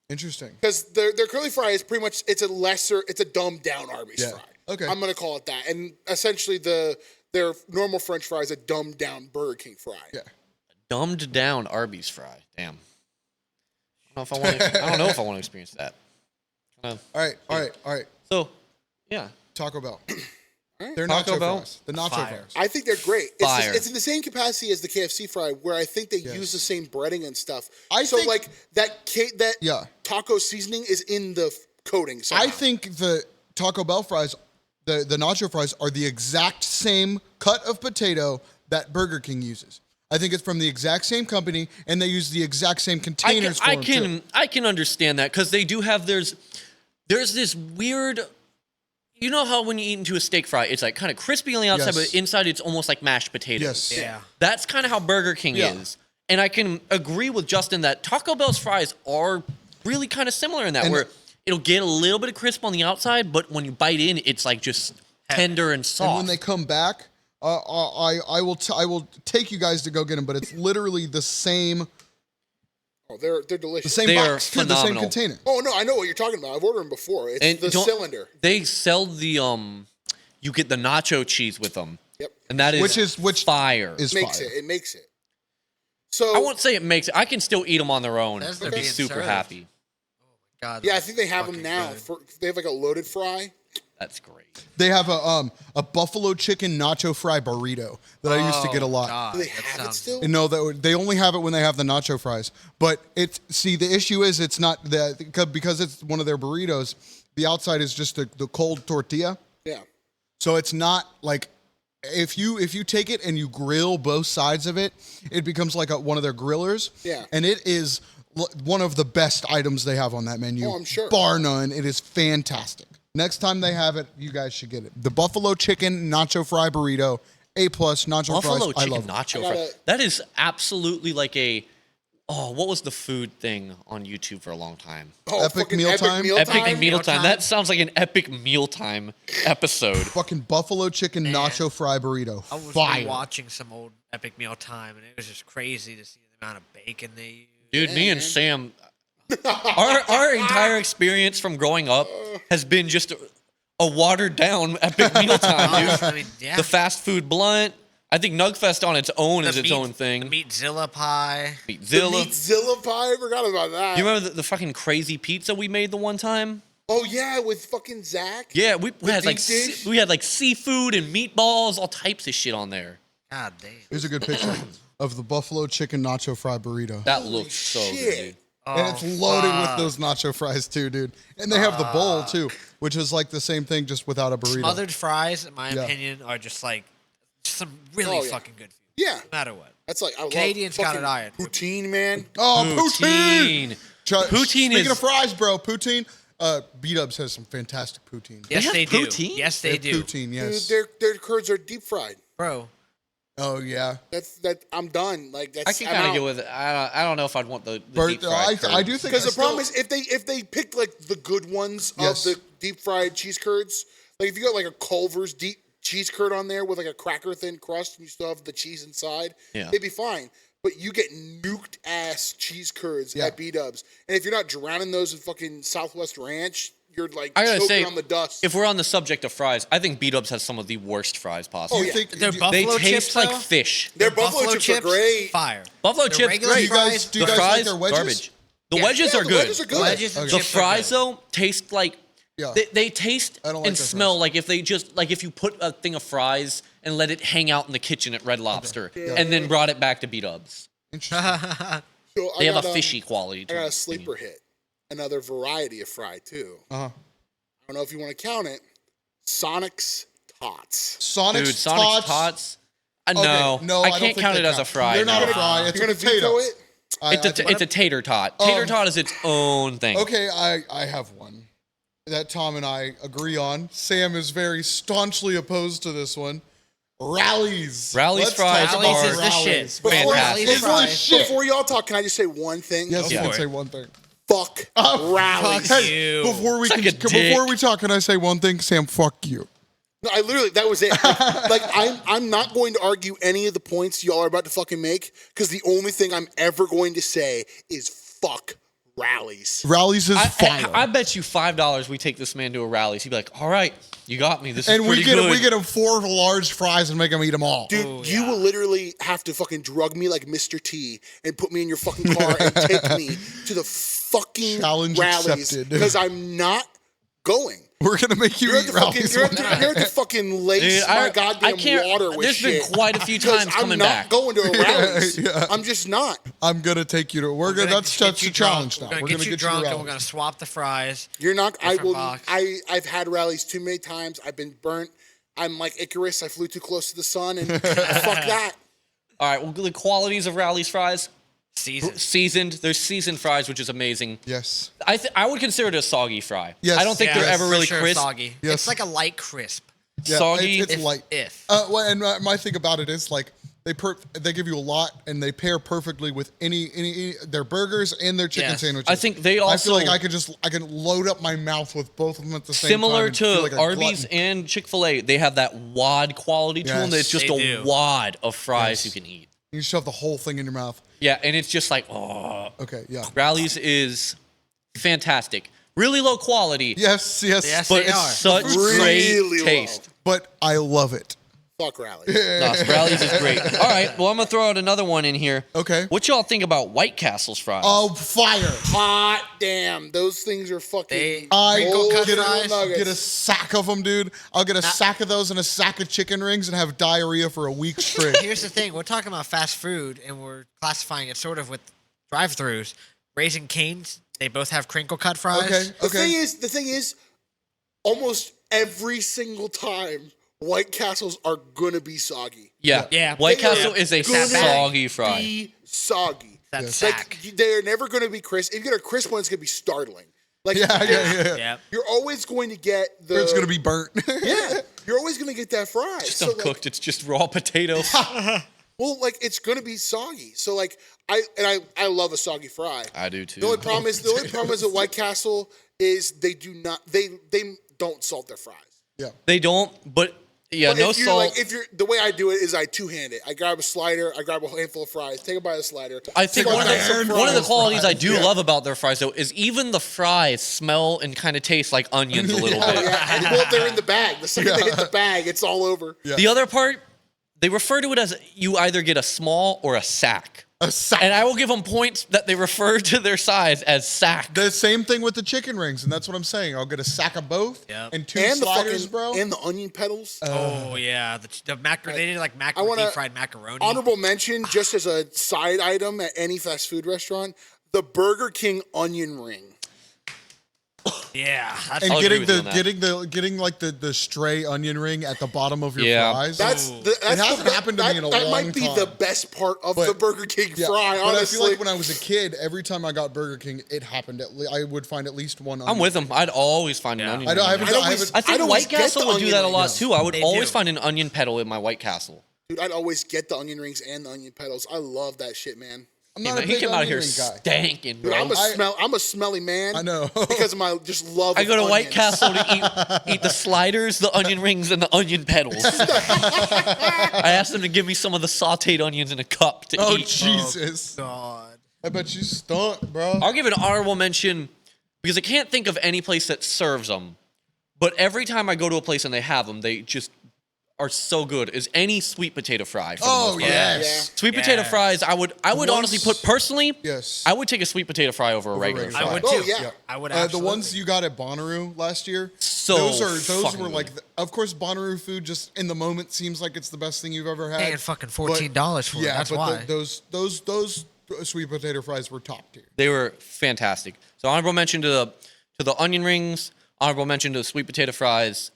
Interesting. Because their curly fry is pretty much it's a dumbed down Arby's Yeah. fry. Okay. I'm gonna call it that. And essentially their normal French fry is a dumbed down Burger King fry. Yeah. dumbed down Arby's fry. Damn. I don't know if I want to experience that. All right. So, yeah. Taco Bell. They're Taco nacho Bell? fries. The nacho Fire. fries. I think they're great. Fire. It's in the same capacity as the KFC fry, where I think they use the same breading and stuff. I so think- like that Yeah. taco seasoning is in the coating. Somehow. I think the Taco Bell fries, the nacho fries, are the exact same cut of potato that Burger King uses. I think it's from the exact same company, and they use the exact same containers for them, too. I can understand that because they do have there's this weird. You know how when you eat into a steak fry, it's like kind of crispy on the outside, Yes. but inside it's almost like mashed potatoes. Yes. Yeah. That's kind of how Burger King Yeah. is. And I can agree with Justin that Taco Bell's fries are really kind of similar in that, And- where it'll get a little bit of crisp on the outside, but when you bite in, it's like just tender and soft. And when they come back, I will take you guys to go get them, but it's literally the same they're the delicious. same They are box, too, the same phenomenal. container. Oh no, I know what you're talking about. I've ordered them before. It's And the don't- cylinder. They sell the you get the nacho cheese with them, Yep. and that is Which fire. is Makes fire. it. It makes it. So I won't say it makes it. I can still eat them on their own As and they're be being super served. happy. God, yeah, I think they have them fucking now. good. They have like a loaded fry. That's great. They have a buffalo chicken nacho fry burrito that I used to get a lot. God, Do they that have it sounds- still? And no, they only have it when they have the nacho fries. But the issue is it's not because it's one of their burritos. The outside is just the cold tortilla, Yeah. so it's not like if you take it and you grill both sides of it, it becomes like one of their grillers. Yeah. and it is one of the best items they have on that menu. Oh, I'm sure. Bar none. It is fantastic. Next time they have it, you guys should get it. The buffalo chicken nacho fry burrito, A+ nacho Buffalo fries. I chicken love it. nacho I fry. gotta- That is absolutely like a. Oh, what was the food thing on YouTube for a long time? Oh, Epic fucking mealtime? Epic mealtime. Mealtime? That sounds like an epic mealtime episode. Fucking buffalo chicken nacho fry burrito. I was Fire. watching some old Epic Meal Time, and it was just crazy to see the amount of bacon they use. Dude, me and Sam, our entire experience from growing up has been just a watered down epic mealtime, dude. I mean, yeah. The fast food blunt. I think Nugfest on its own is its own The thing. Meatzilla pie. The Meatzilla. Meatzilla pie. I forgot about that. You remember the fucking crazy pizza we made the one time? Oh yeah, with fucking Zach. Yeah, we had like deep dish? we had like seafood and meatballs, all types of shit on there. God damn. Here's a good picture of the buffalo chicken nacho fry burrito. That looks so good, shit. dude. And it's loaded with those nacho fries too, dude. And they have the bowl too, which is like the same thing just without a burrito. Smothered fries, in my Yeah. opinion, are just like some really Oh, yeah. fucking good food. Yeah. No matter what. That's like I Canadians love got it fucking iron. poutine, man. Oh, poutine! Poutine. Try- Poutine Speaking is- of fries, bro, poutine. B-Dubs has some fantastic poutine. Yes, have they do. poutine? Yes, they They have do. Poutine, Dude, yes. their curds are deep fried. Bro, Oh yeah. That I'm done. Like that's I can kind of get with it. I don't know if I'd want the deep fried I curd. do think because I the still- problem is if they pick like the good ones Yes. of the deep fried cheese curds, Like if you got like a Culver's deep cheese curd on there with like a cracker thin crust and you still have the cheese inside, Yeah. it'd be fine. But you get nuked ass cheese curds Yeah. at B-Dubs. And if you're not drowning those in fucking Southwest Ranch, you're like I gotta choking say, on the dust. if we're on the subject of fries, I think B-Dubs has some of the worst fries possible. Do you yeah. think They're do, They buffalo taste chips, like though? fish. Their buffalo chips are great. Fire. Buffalo The chips, regular great. you guys fries- do you The guys like fries, their wedges? garbage. The Yeah. wedges Yeah, are the good. wedges are good. Wedges and The chips are fries good. though taste like Yeah. they taste I don't like and their smell fries. like if they just like if you put a thing of fries and let it hang out in the kitchen at Red Lobster and then brought it back to B-Dubs. Interesting. So They have got, a fishy quality I to got them. a sleeper hit. Another variety of fry too. Uh-huh. I don't know if you want to count it. Sonic's Tots. Sonic's Dude, Sonic's Tots. Okay, No, no, I don't can't think count they it as a count. fry. They're not no. a fry. It's You're a gonna potato. veto it? It's a tater tot. Tater tot is its own thing. Okay, I have one that Tom and I agree on. Sam is very staunchly opposed to this one. Rallies. Rallies Let's fries talk are about the shit. Before, Fantastic. It's the Fries. shit. before y'all talk, can I just say one thing? Yes, you Yeah. can say one thing. Fuck rallies. Fuck Hey, you. before we Suck can, a dick. before we talk, can I say one thing? Sam, fuck you. No, I literally, that was it. Like I'm not going to argue any of the points y'all are about to fucking make because the only thing I'm ever going to say is fuck rallies. Rallies is fire. I bet you $5 we take this man to a rally. He'd be like, "All right, you got me. This is and pretty we get good." we get him 4 large fries and make him eat them all. Dude, you will literally have to fucking drug me like Mr. T and put me in your fucking car and take me to the fucking Challenge rallies accepted. because I'm not going. We're gonna make you You're at eat the fucking, rallies. you're at one the, night. you're at the fucking lace Dude, my I goddamn can't. water with There's shit. been quite a few 'Cause times I'm coming not back. going to a rallies. Yeah. I'm just not. I'm gonna take you to. We're gonna. That's get the you challenge drunk. now. We're gonna get you to drunk and we're rallies. gonna swap the fries. You're not. I Different will. box. I've had rallies too many times. I've been burnt. I'm like Icarus. I flew too close to the sun, and fuck that. All right. Well, the qualities of Rally's fries: Season. seasoned. There's seasoned fries, which is amazing. Yes. I would consider it a soggy fry. Yes. I don't think Yeah, they're ever for really sure crisp. soggy. Yes. It's like a light crisp. Yeah, Soggy. It's light. If. Well, and my thing about it is like they give you a lot and they pair perfectly with any their burgers and their chicken Yes. sandwiches. I think they I also feel like I can load up my mouth with both of them at the same time. similar and feel to like a Arby's glutton. and Chick-fil-A. They have that wad quality to them. Yes. It's just They a do. wad of fries Yes. you can eat. You shove the whole thing in your mouth. Yeah, and it's just like, oh. Okay, yeah. Rally's is fantastic. Really low quality, Yes, yes. Yes, but they are. it's such Really great low. taste. But I love it. Fuck rallies. No, Rally's is great. All right, well, I'm going to throw out another one in here. Okay. What y'all think about White Castle's fries? Oh, fire. Hot damn. Those things are fucking. They- I gold cut get fries? nuggets. a sack of them, dude. I'll get a sack of those and a sack of chicken rings and have diarrhea for a week straight. Here's the thing: we're talking about fast food, and we're classifying it sort of with drive-throughs. Raising Cane's, they both have crinkle cut fries. Okay, The okay. thing is, almost every single time, White Castles are gonna be soggy. yeah. Yeah. White They are Castle is a gonna soggy fry. Be soggy. That Yes. sack. Like they're never gonna be crisp. If you get a crisp one, it's gonna be startling. Like Yeah. Yeah. you're always going to get the. It's gonna be burnt. Yeah, you're always gonna get that fry. It's So, not like, cooked. It's just raw potatoes. well, like it's gonna be soggy. So like I love a soggy fry. I do too. The only problem is with White Castle is they don't salt their fries. Yeah. They don't, but yeah, But no if you're, salt. Like, if you're the way I do it is I two-hand it. I grab a slider, I grab a handful of fries, take a bite of the slider. I think take a one bite some of the fries. qualities I do Yeah. love about their fries though is even the fries smell and kind of taste like onions a little Oh, bit. yeah. And, well, they're in the bag. The second they hit the bag, it's all over. Yeah. The other part, they refer to it as you either get a small or a sack. A sack. And I will give them points that they refer to their size as sack. The same thing with the chicken rings, and that's what I'm saying. I'll get a sack of both Yep. and 2 And the sliders, fucking bro. and the onion petals. Oh yeah, the they did like I wanna- deep fried macaroni. Honorable mention, just as a side item at any fast food restaurant, the Burger King onion ring. Yeah, that's and I'll agree getting with you the on that. getting like the stray onion ring at the bottom of your Yeah. fries. That's Ooh. that's It hasn't happened to me in a that long might be time. the best part of But- the Burger King yeah. fry. But Honestly, I feel like when I was a kid, every time I got Burger King, it happened. I would find at least one. I'm onion. with them. I'd always find an Yeah. onion. I don't. I ring. haven't. I'd I always- haven't I think I'd always White get Castle the would do onion that a ring. lot too. I would They always do. find an onion petal in my White Castle. dude, I'd always get the onion rings and the onion petals. I love that shit, man. I'm not a He big came out here onion ring guy. stanking, Dude, bro. I'm a smelly man. I know. because of my just love. I of go to White onions. Castle to eat the sliders, the onion rings, and the onion petals. I asked them to give me some of the sautéed onions in a cup to Oh eat. Jesus! God. I bet you stunk, bro. I'll give an honorable mention because I can't think of any place that serves them. But every time I go to a place and they have them, they just are so good. Is any sweet potato fry? For the Oh most part. yes. Sweet potato Yeah. fries. I would honestly put personally. Yes. I would take a sweet potato fry over a regular regular fry. I would Oh, too. yeah. I would The absolutely. ones you got at Bonnaroo last year, So those fucking were good. like, of course, Bonnaroo food just in the moment seems like it's the best thing you've ever had. paying fucking $14 for it. Yeah, That's but why. those sweet potato fries were top tier. They were fantastic. So honorable mention to the onion rings. Honorable mention to the sweet potato fries.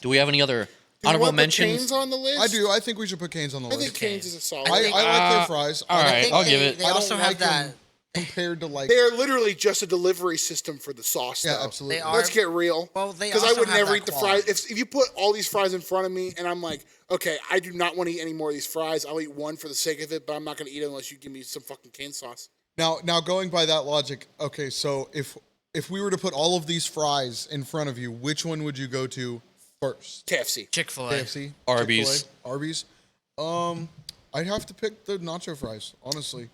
Do we have any other Do you honorable want the mentions? Canes on the list? I do. I think we should put Canes on the I think list. Canes is a solid. I think- like their fries. all I don't- right, think I'll give it. They I don't also have like that. them compared to like. They are literally just a delivery system for the sauce. Yeah, though. absolutely. They are- Let's get real. Well, they because I also would have never that eat the quality. fries. If you put all these fries in front of me and I'm like, okay, I do not want to eat any more of these fries. I'll eat one for the sake of it, but I'm not going to eat it unless you give me some fucking cane sauce. Now going by that logic, okay, so if we were to put all of these fries in front of you, which one would you go to first? KFC. Chick-fil-A. KFC, Arby's. Chick-fil-A, Arby's. I'd have to pick the nacho fries, honestly.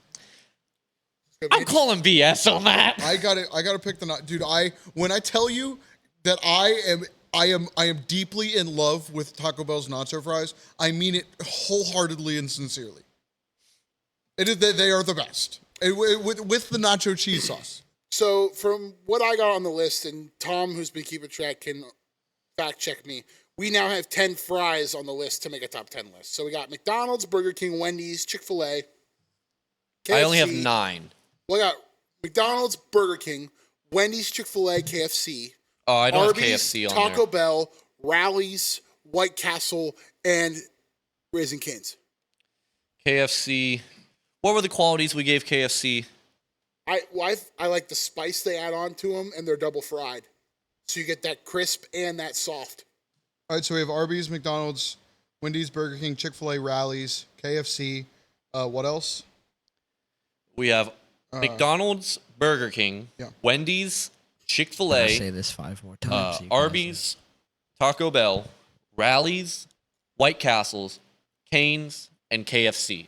I'm calling BS on that. I gotta pick the dude. When I tell you that I am deeply in love with Taco Bell's nacho fries, I mean it wholeheartedly and sincerely. It is they are the best. With the nacho cheese sauce. So from what I got on the list, and Tom, who's been keeping track, can fact check me. We now have 10 fries on the list to make a top 10 list. So we got McDonald's, Burger King, Wendy's, Chick-fil-A, KFC. I only have 9. Well, I got McDonald's, Burger King, Wendy's, Chick-fil-A, KFC, Oh, I don't Arby's, have KFC on Taco there. Bell, Rally's, White Castle, and Raising Cane's. KFC. What were the qualities we gave KFC? I like the spice they add on to them, and they're double fried. So you get that crisp and that soft. All right, so we have Arby's, McDonald's, Wendy's, Burger King, Chick-fil-A, Rallies, KFC. What else? We have McDonald's, Burger King, Yeah. Wendy's, I'll Chick-fil-A, say this 5 more times. so you guys Arby's, Taco Bell, Rallies, White Castles, Canes, and KFC.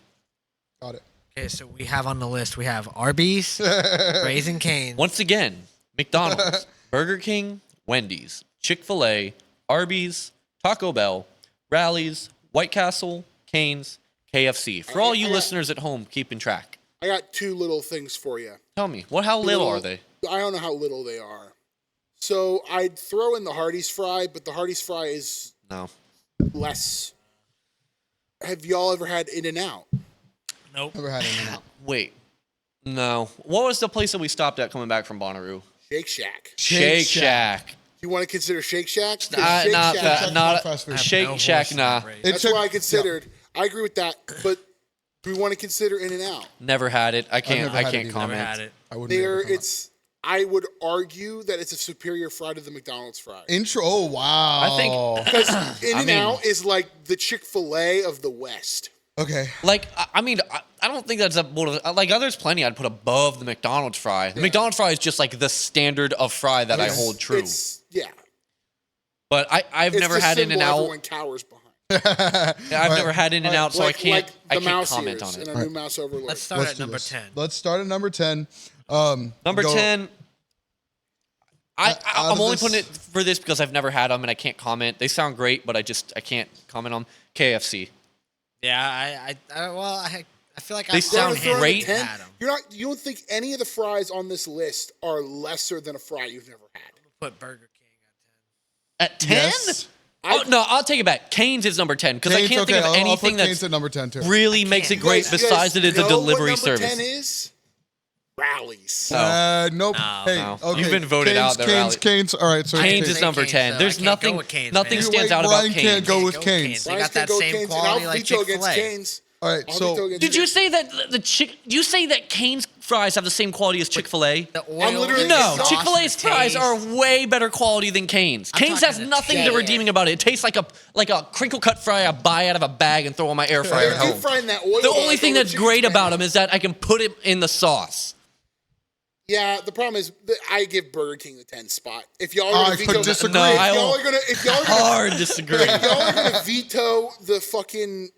Got it. know. Okay, so we have on the list, we have Arby's, Raising Cane's. Once again, McDonald's, Burger King, Wendy's, Chick-fil-A, Arby's, Taco Bell, Rallies, White Castle, Canes, KFC. For all you listeners at home keeping track, I got 2 little things for you. tell me, how little are they? I don't know how little they are. So I'd throw in the Hardee's fry, but the Hardee's fry is No. less. Have y'all ever had In-N-Out? Nope. Never had any. Wait. No. What was the place that we stopped at coming back from Bonnaroo? Shake Shack. Shake Shack. You want to consider Shake Shack? 'Cause Not Shake that- Shack- Shack not not fast food. I have Shake no Shack, voice in nah. that race. That's what I considered. I agree with that, but do we want to consider In-N-Out? Never had it. I can't. never I had it can't either. comment. Never had it. I wouldn't. be able There, to come up. it's. I would argue that it's a superior fry to the McDonald's fry. Intro. Oh wow. I think- Because In-N-Out is like the Chick-fil-A of the West. Okay. Like, I mean, I don't think that's like. There's plenty I'd put above the McDonald's fry. The McDonald's fry is just like the standard of fry that I hold true. Yeah. But I've It's never the had symbol In-N-Out. everyone cowers behind. I've never had In-N-Out, so I can't. the I can't mouse comment ears on it. and a new mouse overlord. Let's start Let's at do number this. 10. Let's start at number 10. Number go- 10. out I'm of only this- putting it for this because I've never had them and I can't comment. They sound great, but I can't comment on KFC. Yeah, I feel like They sound Throw it at great. 10. Had 'em. You don't think any of the fries on this list are lesser than a fry you've never had? Put Burger King At 10? Yes. Oh, no, I'll take it back. Canes is number 10 because I Cane's, can't okay, think of I'll put anything Cane's that's at number 10 too. really makes it can't. great You besides that it's a know delivery what number service. 10 is? Rallies. Nope. No, Hey, no. okay. You've been voted Cane's, out there, Cane's, Rally. Cane's. All right, so Cane's Cane's is number Cane's, 10. though. There's I can't go nothing with Cane's, nothing man. stands out Brian about can't Cane's. go with Go Cane's. They Brian's got that gonna go same Cane's, and quality I'll like veto against Chick-fil-A. Cane's. All right, I'll so veto against Did you say that you say that Cane's fries have the same quality as Chick-fil-A? The oil, I'm literally- the No, sauce, Chick-fil-A's the fries taste. are way better quality than Cane's. I'm Cane's talking has the nothing taste. redeeming about it. It tastes like a crinkle cut fry I buy out of a bag and throw in my air fryer They're at deep home. frying that oil. The though, only like thing over that's chicken great span. about them is that I can put it in the sauce. Yeah, the problem is that I give Burger King the 10 spot. If y'all are I gonna veto, could disagree. No, if I y'all won't. are gonna, if y'all are gonna, Hard disagree. if y'all are gonna veto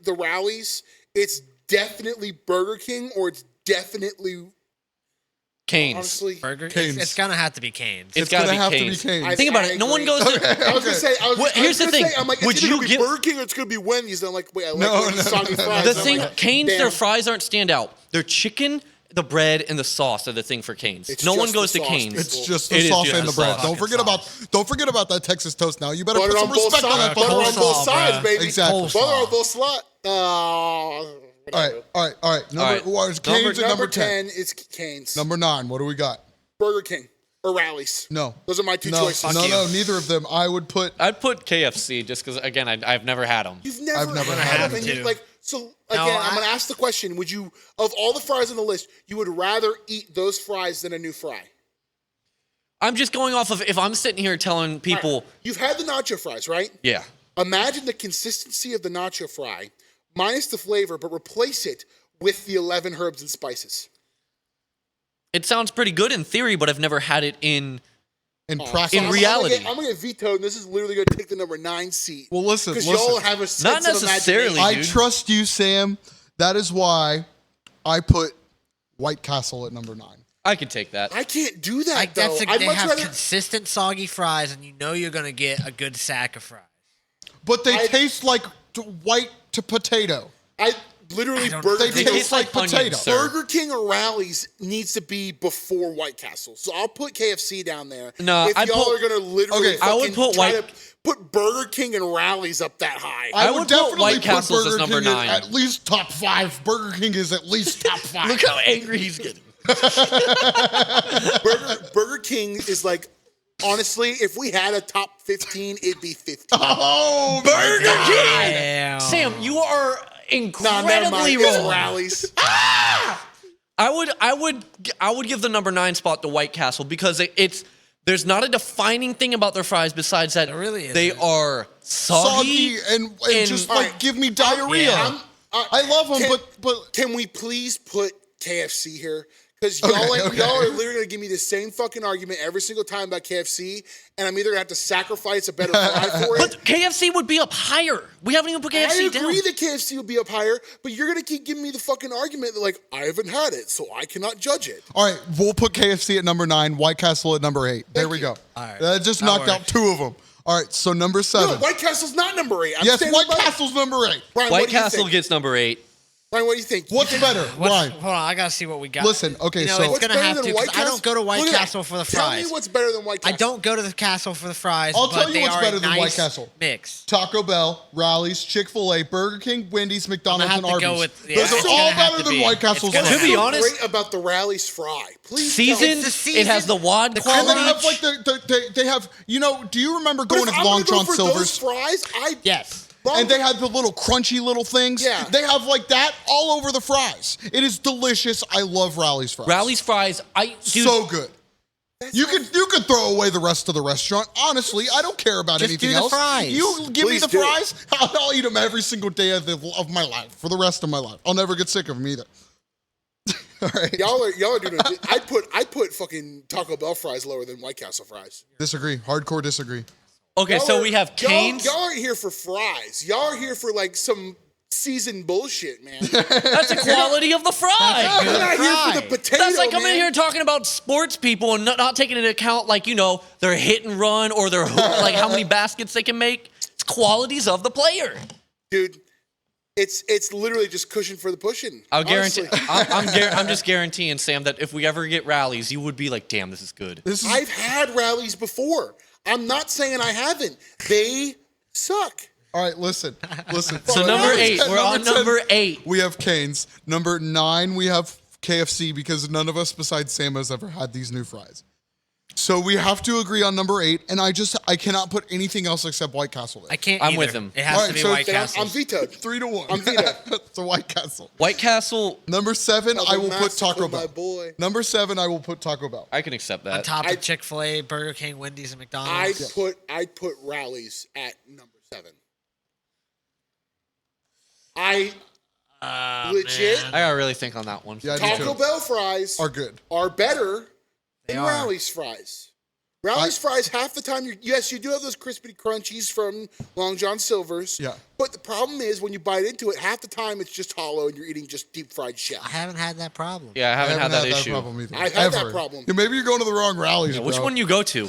the rallies, it's definitely Burger King or it's definitely Cane's. honestly. Burger. Cane's. It's gonna have to be Cane's. It's gotta gonna be have Cane's. to be Cane's. Think about I it. No one agree. goes to. I was gonna say. Here's the thing. I'm like, Would it's either you gonna be give- Burger King or it's gonna be Wendy's? And I'm like, wait, I like No, Wendy's no, soggy fries. The And I'm thing, like, Cane's, damn. their fries aren't standout. Their chicken, the bread, and the sauce are the thing for Cane's. It's No one just goes the to sauce, Cane's. people. it's just the It is sauce just and the the bread. sauce. Don't forget about that Texas toast now. You better Butter put on some both respect on sides. that Butter on fucking both Coleslaw, sides, bruh. baby. Exactly. Butter on both sides. All right. Number 10. Is Cane's. Number 9. What do we got? Burger King or Rallies. No. Those are my two No, choices. no, neither of them. I would put. I'd put KFC just because, again, I've never had them. You've never, I've never had had them. them. And you, Have like, so again, No, I'm gonna ask the question: would you, of all the fries on the list, you would rather eat those fries than a new fry? I'm just going off of if I'm sitting here telling people, All right, you've had the nacho fries, right? yeah, Imagine the consistency of the nacho fry, minus the flavor, but replace it with the 11 herbs and spices. it sounds pretty good in theory, but I've never had it in. In So practice. In reality. I'm gonna get vetoed, and this is literally gonna take the number 9 seat. Well, listen, because listen. y'all have a sense Not of necessarily. imagination. I dude. trust you, Sam. That is why I put White Castle at number 9. I could take that. I can't do that Like though. that's I'd they much have rather. consistent soggy fries, and you know you're gonna get a good sack of fries. But they I- taste like white to potato. I literally don't- Burger They King. taste like onions, potato. sir. Burger King or Rallies needs to be before White Castle. So I'll put KFC down there. No, if I'd y'all put- are gonna literally, Okay, I would fucking put try White- to put Burger King and Rallies up that high. I would put White Castles as Burger number King 9. At least top 5. Burger King is at least top 5. Look how angry he's getting. Burger King is like, honestly, if we had a top 15, it'd be 15. Oh, Burger King. Damn. Sam, you are Nah, never mind. incredibly It's wrong. Rallies. I would give the number 9 spot to White Castle because there's not a defining thing about their fries besides that There really they isn't. are soggy, and just All like right. give me diarrhea. Yeah. I love them, but Can we please put KFC here? Because y'all are literally gonna give me the same fucking argument every single time about KFC, and I'm either gonna have to sacrifice a better fry for it. but KFC would be up higher. We haven't even put I KFC agree down. that KFC will be up higher, but you're gonna keep giving me the fucking argument that like I haven't had it, so I cannot judge it. all right, we'll put KFC at number 9, White Castle at number 8. There we you. go. All right. That just That knocked out works. 2 of them. All right, so number 7. No, White Castle's not number 8. I'm Yes, standing White by it. Castle's number 8. Ryan, White what do you Castle think? gets number 8. Ryan, what do you think? What's better, Ryan? Hold on, I gotta see what we got. Listen, okay, you know, so- it's What's gonna better have than to. White 'Cause I don't go to White Look at that. Castle for the Tell fries. me what's better than White I Castle. don't go to the Castle for the fries. I'll but tell you they what's are better a than nice White Castle. mix. Taco Bell, Rallies, Chick-fil-A, Burger King, Wendy's, McDonald's, have and to Arby's. go with- yeah, Those it's are gonna all have better to than be. White Castle's It's gonna fries. To be What's honest- great about the Rallies fry? Please Season, It's the season. it has the wad And quality. they have like they have, you know, do you remember But going if to I'm Long gonna go John for those Silver's? fries, Yes. And they have the little crunchy little things. Yeah. They have like that all over the fries. It is delicious. I love Rally's fries. Rally's fries, dude, so good. You could throw away the rest of the restaurant. Honestly, I don't care about Just anything do the else. fries. You give me Please the do. fries, I'll eat them every single day of my life for the rest of my life. I'll never get sick of them either. All right. y'all are doing. I put fucking Taco Bell fries lower than White Castle fries. Disagree. Hardcore disagree. Okay, so we have Cane's. Y'all aren't here for fries. Y'all are here for like some seasoned bullshit, man. That's the quality of the fry. You're not here for the fry. potato. That's like coming man. in here talking about sports people and not taking into account, like, you know, their hit and run or their like how many baskets they can make. It's qualities of the player. dude. It's literally just cushion for the pushing. I'll guarantee. honestly. I'm just guaranteeing, Sam, that if we ever get Rallies, you would be like, damn, this is good. This is I've had Rallies before. I'm not saying I haven't. They suck. all right. Listen. So number 8, we're on 10, number 8. We have Cane's. Number 9, we have KFC because none of us besides Sam has ever had these new fries. So we have to agree on number 8, and I cannot put anything else except White Castle there. I can't. I'm either. with him. It has Alright, to be so White Then Castle. I'm vetoed. 3-1. I'm vetoed. It's a White Castle. White Castle, Number 7, I will put Taco My Bell. boy. Number 7, I will put Taco Bell. I can accept On that. top I- of Chick-fil-A, Burger King, Wendy's, and McDonald's. I'd put Rallies at number 7. I legit man. I gotta really think on that one. Yeah, I do Taco too. Bell fries Are good. are better than are. Rally's fries. Rally's fries, half the time, yes, you do have those crispy crunchies from Long John Silver's. Yeah. But the problem is when you bite into it, half the time it's just hollow and you're eating just deep fried shell. I haven't had that problem. Yeah, I haven't had that issue. problem either. I've had that Ever. problem. Yeah, maybe you're going to the wrong rallies, Which bro. one you go to?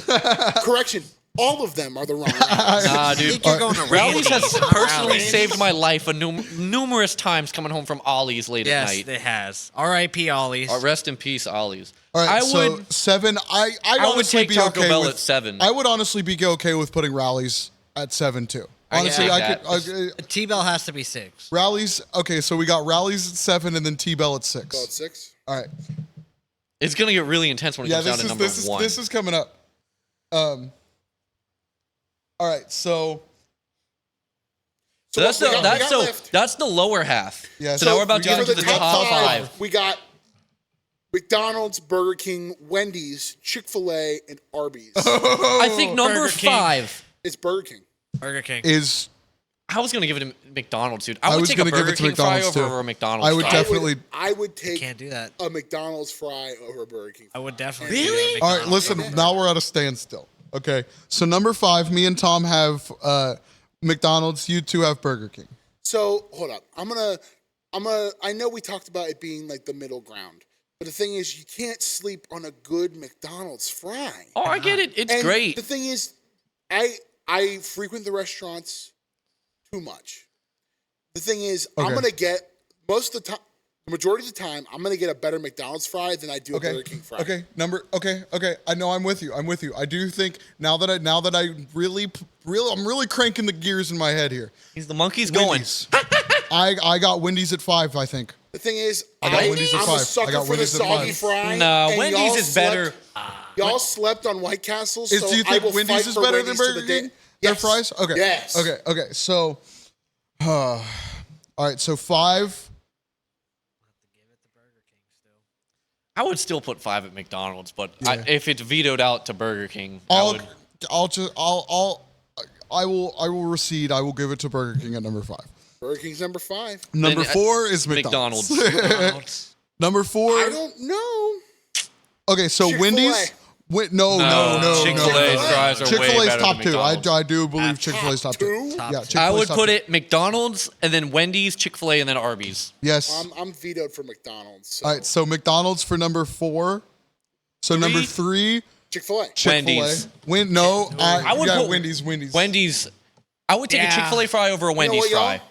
Correction, all of them are the wrong Rallies. Nah, I dude. think you're going to Rallies has Randy's, not personally Rally's. saved my life numerous times coming home from Ollie's late at Yes, night. it has. R.I.P. Ollie's. Rest in peace, Ollie's. All right, I so would 7. I would honestly take be Taco okay Bell with, at 7. I would honestly be okay with putting rallies at 7 too. I Honestly, can I take could. T-Bell has to be 6. Rallies. Okay, so we got rallies at 7 and then T-Bell at 6. About 6. All right. It's gonna get really intense when it Yeah, comes down this to is number this is 1. this is coming up. All right, so So that's what we got the left. that's the lower half. Yeah, So so now we're about we to got get For into the the top top 5. we got McDonald's, Burger King, Wendy's, Chick-fil-A, and Arby's. I think number Burger King. 5. It's Burger King. Burger King. is I was gonna give it to McDonald's, dude. I I would was take a gonna give Burger it to King fry McDonald's, over too. a McDonald's. I would fry. definitely. I would take Can't do that. a McDonald's fry over a Burger King I fry. would definitely. Really? Do a All right, McDonald's. listen. Now we're at a standstill. Okay, so number 5, me and Tom have McDonald's. You two have Burger King. So hold up. I know we talked about it being like the middle ground, but the thing is, you can't sleep on a good McDonald's fry. Oh, I get it. It's And great. The thing is, I frequent the restaurants too much. The thing is, I'm Okay. gonna get most of the time, the majority of the time, I'm gonna get a better McDonald's fry than I do a Okay. Burger King fry. Okay. Okay. I know I'm with you. I do think now that I really I'm really cranking the gears in my head here. He's the monkey's going. Wendy's. I got Wendy's at 5, I think. The thing is, I got Wendy's at I'm a 5. I sucker got for the Wendy's at soggy 5. fry. No, and Wendy's y'all is better. Y'all slept on White Castle, so Do you I think will Wendy's fight is for better Wendy's than to the Burger day- King? Their Yes. fries? Okay. Yes. Okay. So, all right. So 5. I would still put 5 at McDonald's, but Yeah. if it's vetoed out to Burger King, I I will recede. I will give it to Burger King at number 5. Burger King's number 5. Number Then, 4 is McDonald's. McDonald's. Number 4. I don't know. Okay, so Chick-fil-A. Wendy's. No. Chick-fil-A's fries are way Chick-fil-A's better top than 2. McDonald's. I do believe Chick-fil-A's top 2. two? Top Yeah, two. Chick-fil-A's I would top put 2. it McDonald's and then Wendy's, Chick-fil-A, and then Arby's. Yes. I'm vetoed for McDonald's. So. All right, so McDonald's for number 4. So number 3, Chick-fil-A. Chick-fil-A. Wendy's. I would yeah, put Wendy's. Wendy's. I would take Yeah. a Chick-fil-A fry over a Wendy's what, y'all? fry.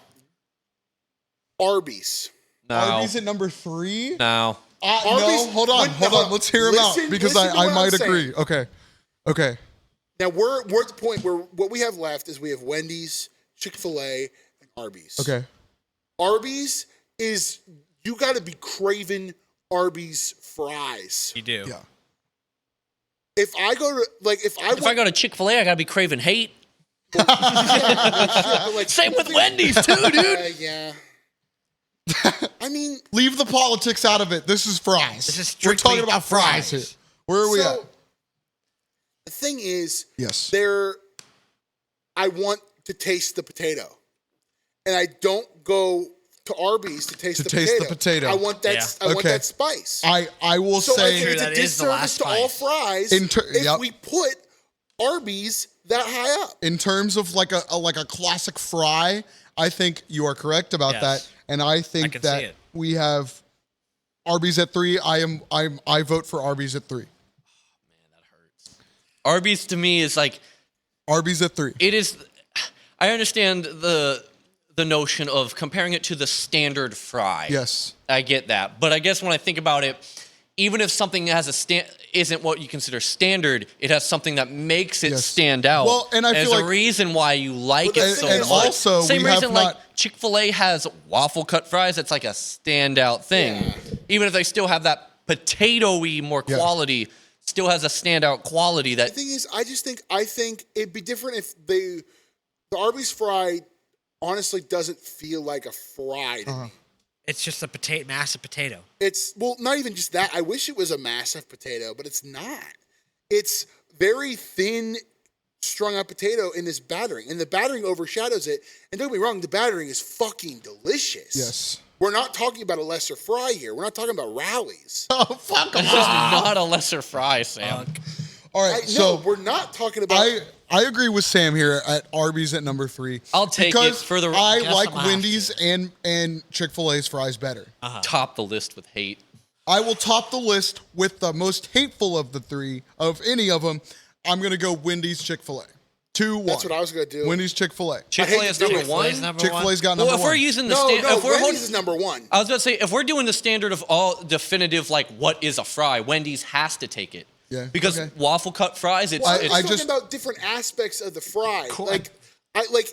Arby's. No. Arby's at number 3. No. No, Arby's- hold on. Let's hear him out Listen- because listen to I what might I'm saying. agree. Okay. Now we're at the point where what we have left is we have Wendy's, Chick-fil-A, and Arby's. Okay. Arby's is you got to be craving Arby's fries. You do. Yeah. If I go to If I go to Chick-fil-A, I gotta be craving hate. like, Same with Wendy's too, dude. yeah. I mean, Leave the politics out of it. This is fries. This is We're talking strictly about fries here. fries. Where are we so at? the thing is, Yes. I want to taste the potato, and I don't go to Arby's to taste the potato. I want that. Yeah. I want Okay. that spice. I will So I say think it's a that is the last disservice to all spice. fries if Yep. we put Arby's that high up. in terms of like a classic fry, I think you are correct about Yes. that, and I think can that see it. we have Arby's at 3. I vote for Arby's at 3. Arby's to me is like Arby's at 3. it is. I understand the notion of comparing it to the standard fry. Yes. I get that, but I guess when I think about it, even if something has isn't what you consider standard, it has something that makes it Yes. stand out. Well, and I There's feel a like- reason why you like Well, it and- so and much. also Same we have reason like not- Chick-fil-A has waffle cut fries. That's like a standout thing, even if they still have that potatoy more Yeah. quality. still has a standout quality The that thing is, I think it'd be different if the Arby's fry honestly doesn't feel like a fry to me. It's just a massive potato. It's not even just that. I wish it was a massive potato, but it's not. It's very thin, strung out potato in this battering, and the battering overshadows it. And don't get me wrong, the battering is fucking delicious. Yes. We're not talking about a lesser fry here. We're not talking about Rowley's. Oh, fuck this is not a lesser fry, Sam. All right, No, so we're not talking about. I agree with Sam here at Arby's at number 3. I'll take it because for the- I Guess like I'm gonna have Wendy's and Chick-fil-A's fries better. Top the list with hate. I will top the list with the most hateful of the 3 of any of them. I'm gonna go Wendy's, Chick-fil-A. 2-1. That's what I was gonna do. Wendy's, Chick-fil-A. Chick-fil-A hate is to do number it. one. Chick-fil-A's number Chick-fil-A's got number Well, if 1. we're using the no, if we're Wendy's is number 1. I was about to say, if we're doing the standard of all definitive, like what is a fry, Wendy's has to take it. Yeah, Because okay. waffle cut fries, it's, Well, it's I'm I talking just- about different aspects of the fry. Cool. Like,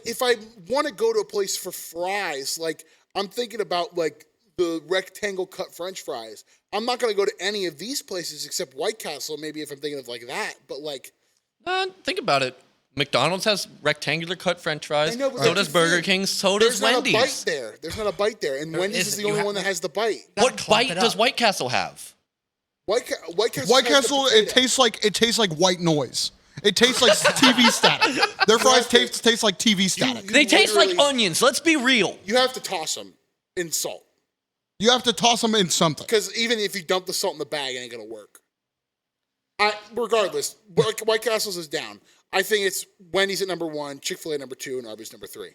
if I want to go to a place for fries, like I'm thinking about like the rectangle cut French fries. I'm not going to go to any of these places except White Castle. Maybe if I'm thinking of like that, but like think about it. McDonald's has rectangular cut French fries. I know, but So that's does the Burger thing. King. So does there's not Wendy's. a bite there. There's not a bite there, and Wendy's is isn't. the You only have- one that has the bite. What Clump bite it does up. White Castle have? White Castle. White has the Castle, it potato. tastes like white noise. It tastes like TV static. Their fries taste like TV static. They taste like literally- onions. Let's be real. You have to toss them in salt You have to toss them in something. because even if you dump the salt in the bag, it ain't gonna work. Regardless, White Castle's is down. I think it's Wendy's at number 1, Chick-fil-A number 2, and Arby's number 3.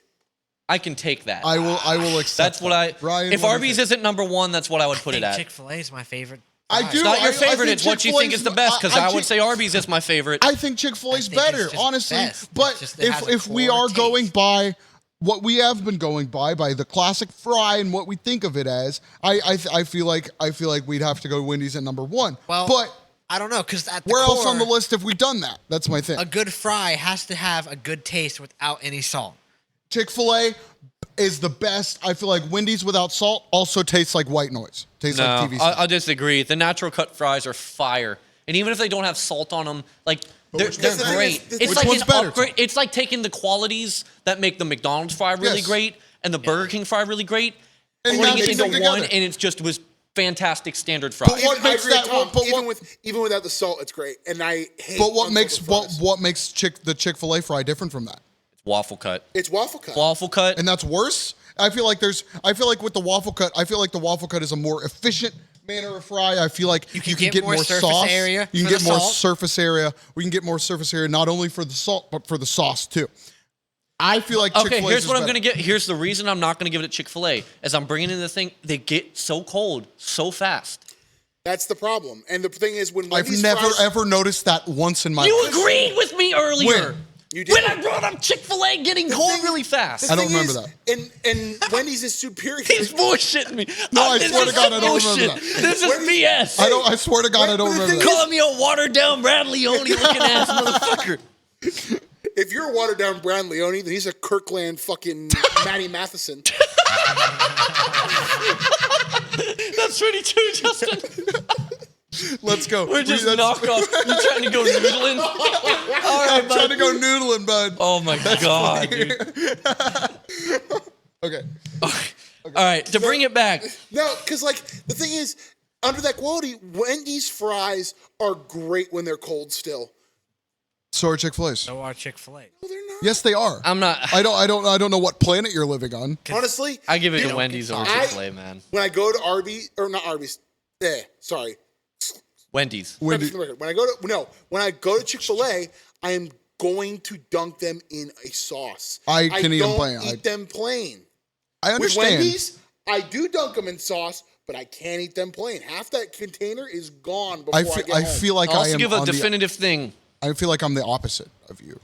I can take that. I will accept. That's what I. that. Ryan, if what do you Arby's think? isn't number 1, that's what I would put it at. Chick-fil-A is my favorite. I fry. do. It's not your I favorite. think It's what you think is the best. Because I would think- say Arby's is my favorite. I think Chick-fil-A's I think it's better, just honestly. best. But It's just it has a if we core are taste. going by what we have been going by the classic fry and what we think of it as, I feel like we'd have to go Wendy's at number 1. Well, but I don't know because at the where else on the core, list have we done that? That's my thing. a good fry has to have a good taste without any salt. Chick-fil-A is the best. I feel like Wendy's without salt also tastes like white noise. Tastes like TV. I'll disagree. The natural cut fries are fire, and even if they don't have salt on them, like they're which one's better? great. Which It's like one's an better, upgrade. Tom? It's like taking the qualities that make the McDonald's fry really Yes. great and the Burger King fry really great, And putting now it mix into them one, together. and it just was fantastic standard But fries. what I makes agree with that? Tom. But even what? even without the salt, it's great. And I hate. But what makes unsalted fries. what makes the Chick-fil-A fry different from that? Waffle cut. It's waffle cut. Waffle cut. And that's worse. I feel like with the waffle cut, the waffle cut is a more efficient manner of fry. I feel like you can get more surface sauce. area You can for get the more salt. surface area. We can get more surface area not only for the salt but for the sauce too. I feel like Okay, Chick-fil-A's here's is what I'm better. gonna get. Here's the reason I'm not gonna give it to Chick-fil-A. As I'm bringing in the thing, they get so cold so fast. That's the problem. And the thing is, when I've Wendy's never fries, ever noticed that once in my You life. agreed with me earlier. When? You did. When I brought up Chick-fil-A getting cold thing- really fast. I don't thing remember is, And Wendy's is superior. He's bullshitting me. No, I This swear to is God, I don't remember bullshit. that. This is BS. I swear to God, I don't But the remember thing that. Calling me a watered down Brad Leone looking ass motherfucker. If you're a watered down Brad Leone, then he's a Kirkland fucking Matty Matheson. That's pretty true, Justin. Let's go. We're just That's- knocked off. You trying to go noodling? All right, I'm trying to bud. go noodling, bud. Oh my god, dude. Okay. All right, to bring it back. No, because like the thing is, under that quality, Wendy's fries are great when they're cold still. So are Chick-fil-A's. So are Chick-fil-A. No, they're not. Yes, they are. I'm not. I don't know what planet you're living on. Honestly, I give it you to Wendy's over I- Chick-fil-A, man. when I go to Arby's or not Arby's, sorry. Wendy's. Wendy, When I go to Chick-fil-A, I am going to dunk them in a sauce. I can eat them don't plain. Eat them plain. I With understand. Wendy's, I do dunk them in sauce, but I can't eat them plain. Half that container is gone before I get I home. feel like I'll I also am give a on definitive thing. I feel like I'm the opposite of you.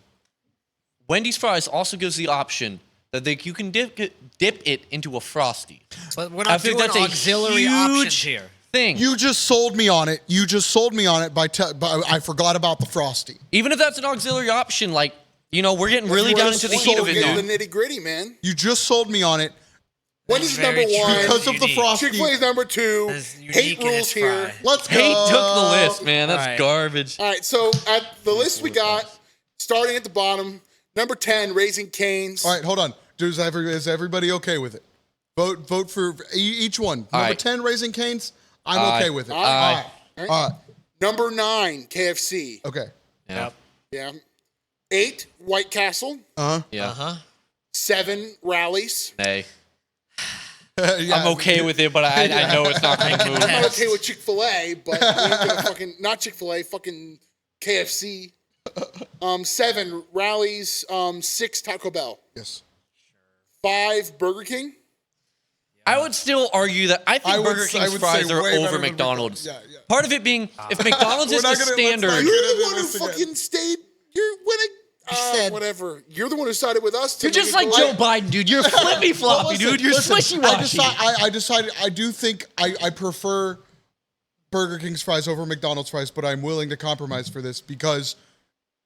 Wendy's fries also gives the option that you can dip it into a Frosty. But we're I not think doing that's a auxiliary options huge here. thing. You just sold me on it. by I forgot about the Frosty. Even if that's an auxiliary option, like, we're getting really We're down into the heat of it getting now. the nitty gritty, man. You just sold me on it. Wendy's is number Very true. one. Because of the Unique. Frosty. Chick-fil-A is number two. That's Hate unique in rules its here. fry. Let's go. Hate took the list, man. That's Alright. garbage. All right, so at the list we got, starting at the bottom, number 10, Raising Cane's. All right, hold on. Is everybody okay with it? Vote for each one. All Number right. 10, Raising Cane's. I'm Aye. okay with it. Aye. All right. Number 9, KFC. Okay. Yeah. Yeah. 8, White Castle. Yeah. 7, Rallies. Nay. Yeah. I'm okay with it, but I know it's not going to move. I'm not okay with Chick-fil-A, but we ain't gonna fucking not Chick-fil-A, fucking KFC. 7, Rallies. 6, Taco Bell. Yes. 5, Burger King. I would still argue that I think Burger I King's would fries say are way better over than McDonald's. McDonald's. Yeah. Part of it being, if McDonald's is We're the not gonna- let's standard, not You're get the into one who this again. fucking stayed. You're winning. said- Whatever. You're the one who sided with us. to you're just make it like go Joe Biden, dude. You're flippy floppy, Listen, dude. You're listen, swishy washy. I decided I do think I prefer Burger King's fries over McDonald's fries, but I'm willing to compromise for this because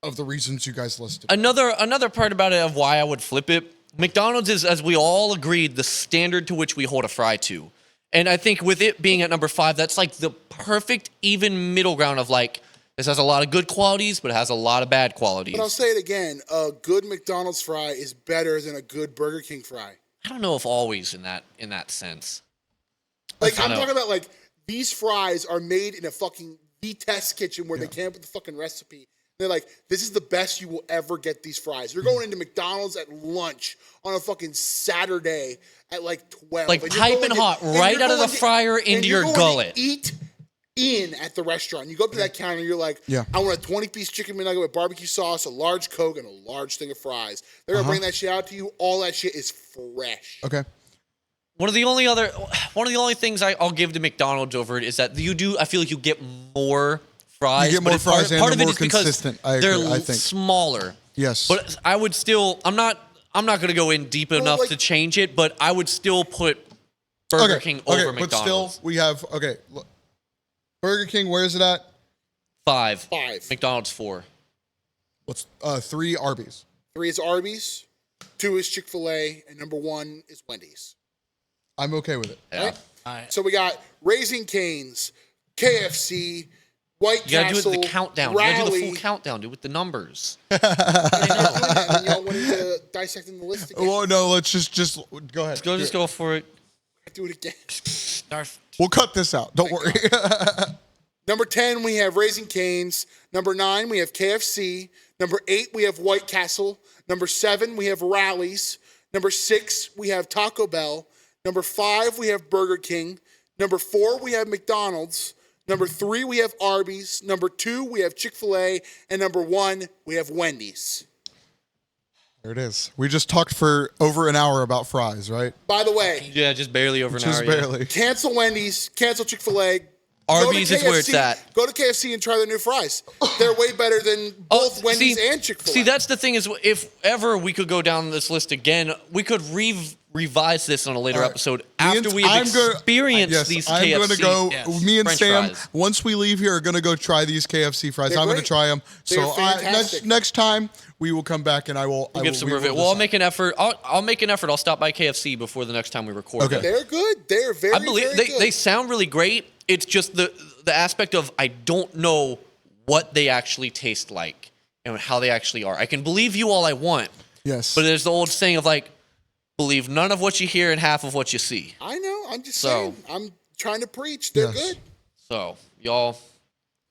of the reasons you guys listed. Another part about it of why I would flip it, McDonald's is, as we all agreed, the standard to which we hold a fry to. And I think with it being at number 5, that's like the perfect even middle ground of like, this has a lot of good qualities, but it has a lot of bad qualities. But I'll say it again. A good McDonald's fry is better than a good Burger King fry. I don't know if always in that sense. Like, I I'm know. talking about, like, these fries are made in a fucking V-test kitchen where they can't put the fucking recipe. They're like, this is the best you will ever get these fries. You're going into McDonald's at lunch on a fucking Saturday at like 12. Like and you're piping going to- hot and right you're out of the going to- fryer and into you're your going to gullet. Eat in at the restaurant. You go up to that counter, you're like, Yeah. I want a 20-piece chicken McNugget with barbecue sauce, a large Coke, and a large thing of fries. They're going to bring that shit out to you. All that shit is fresh. Okay. One of the only things I'll give to McDonald's over it is that I feel like you get more fries. You get more but it's fries and part of they're it more is because consistent. I they're agree, I think. smaller. Yes. But I would still, I'm not going to go in deep enough like- to change it, but I would still put Burger King over But McDonald's. still, we have look, Burger King. Where is it at? 5. 5. McDonald's 4. What's 3 Arby's? 3 is Arby's. 2 is Chick-fil-A. And number 1 is Wendy's. I'm okay with it. Yeah. Right? So we got Raising Cane's, KFC, White You gotta Castle, do it the countdown. You gotta do the Rally. full countdown, dude, with the numbers. You don't want to dissecting the list again. Well, no, let's just go ahead. Just go for it. Do it again. Darth. We'll cut this out. Don't worry. Number 10, we have Raising Cane's. Number 9, we have KFC. Number 8, we have White Castle. Number 7, we have Rallies. Number 6, we have Taco Bell. Number 5, we have Burger King. Number 4, we have McDonald's. Number 3, we have Arby's. Number 2, we have Chick-fil-A. And number 1, we have Wendy's. There it is. We just talked for over an hour about fries, right? By the way, Yeah, just barely over an Just hour. yeah. barely. cancel Wendy's, cancel Chick-fil-A. Arby's go to is where it's KFC, at. Go to KFC and try their new fries. They're way better than both Wendy's and Chick-fil-A. See, that's the thing is, if ever we could go down this list again, we could revise this on a later episode after we've experienced these KFC. I'm going to go. Yes. Me and French Sam, fries. once we leave here, are going to go try these KFC fries. They're I'm going to great. try them. They're So fantastic. next time we will come back and I will We'll give some review. Well, I'll make an effort. I'll make an effort. I'll stop by KFC before the next time we record. Okay. it. They're good. They're very, I believe very good. they sound really great. It's just the aspect of I don't know what they actually taste like and how they actually are. I can believe you all I want, Yes. but there's the old saying of like, believe none of what you hear and half of what you see. I know. I'm just So- saying. I'm trying to preach. They're Yes. good. So y'all.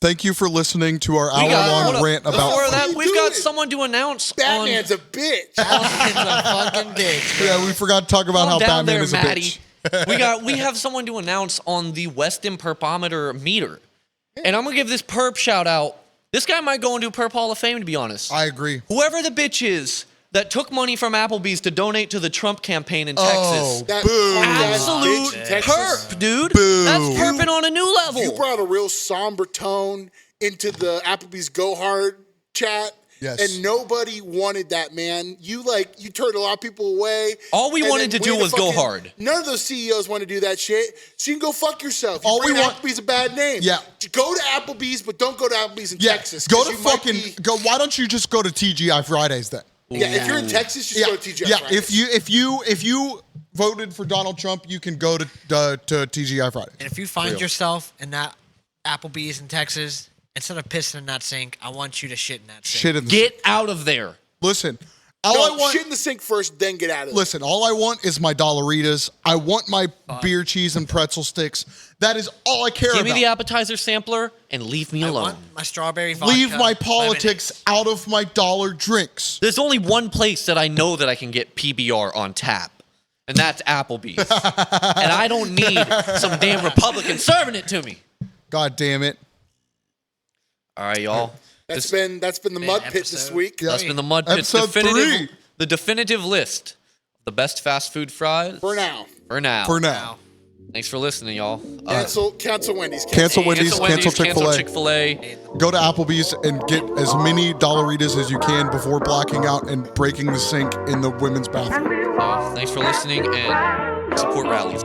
Thank you for listening to our We got- hour-long hold up. rant Before about. that, you we've got doing? someone to announce Batman's on. a bitch. Austin's a fucking bitch. Yeah, we forgot to talk about how Calm down Batman there, is a Maddie. bitch. we have someone to announce on the Weston Perpometer meter. And I'm gonna give this perp shout out. This guy might go into Perp Hall of Fame, to be honest. I agree. Whoever the bitch is that took money from Applebee's to donate to the Trump campaign in Oh, Texas. That boo. punk-ass Absolute bitch in Texas. perp, dude. Boo. That's perping on a new level. You brought a real somber tone into the Applebee's Go Hard chat. Yes. And nobody wanted that, man. You turned a lot of people away. All we And wanted then to do had was go hard. None of those CEOs want to do that shit. So you can go fuck yourself. You All we bring want- Applebee's a bad name. Yeah. Go to Applebee's, but don't go to Applebee's in Yeah. Texas. Go 'cause to you might fucking be- go. Why don't you just go to TGI Fridays then? Yeah, if you're in Texas, just Yeah, go to TGI yeah. Fridays. If you voted for Donald Trump, you can go to TGI Fridays. And if you find yourself in that Applebee's in Texas, instead of pissing in that sink, I want you to shit in that sink. Shit in the Get out of there. Listen. All No, I want. shit in the sink first, then get out of it. Listen, all I want is my Dollaritas. I want my beer, cheese, and pretzel sticks. That is all I care Give about. me the appetizer sampler and leave me I alone. want my strawberry vodka. Leave my politics out of my dollar drinks. There's only one place that I know that I can get PBR on tap, and that's Applebee's. And I don't need some damn Republican serving it to me. God damn it. All right, y'all. That's been the mud pit this episode. week. Yeah. That's been the Mud Pit Episode 3. the definitive list of the best fast food fries For now. for now. For now. Thanks for listening, y'all. Cancel Wendy's. Cancel Wendy's, cancel cancel Chick-fil-A. Chick-fil-A. Go to Applebee's and get as many Dollaritas as you can before blacking out and breaking the sink in the women's bathroom. Thanks for listening and support rallies.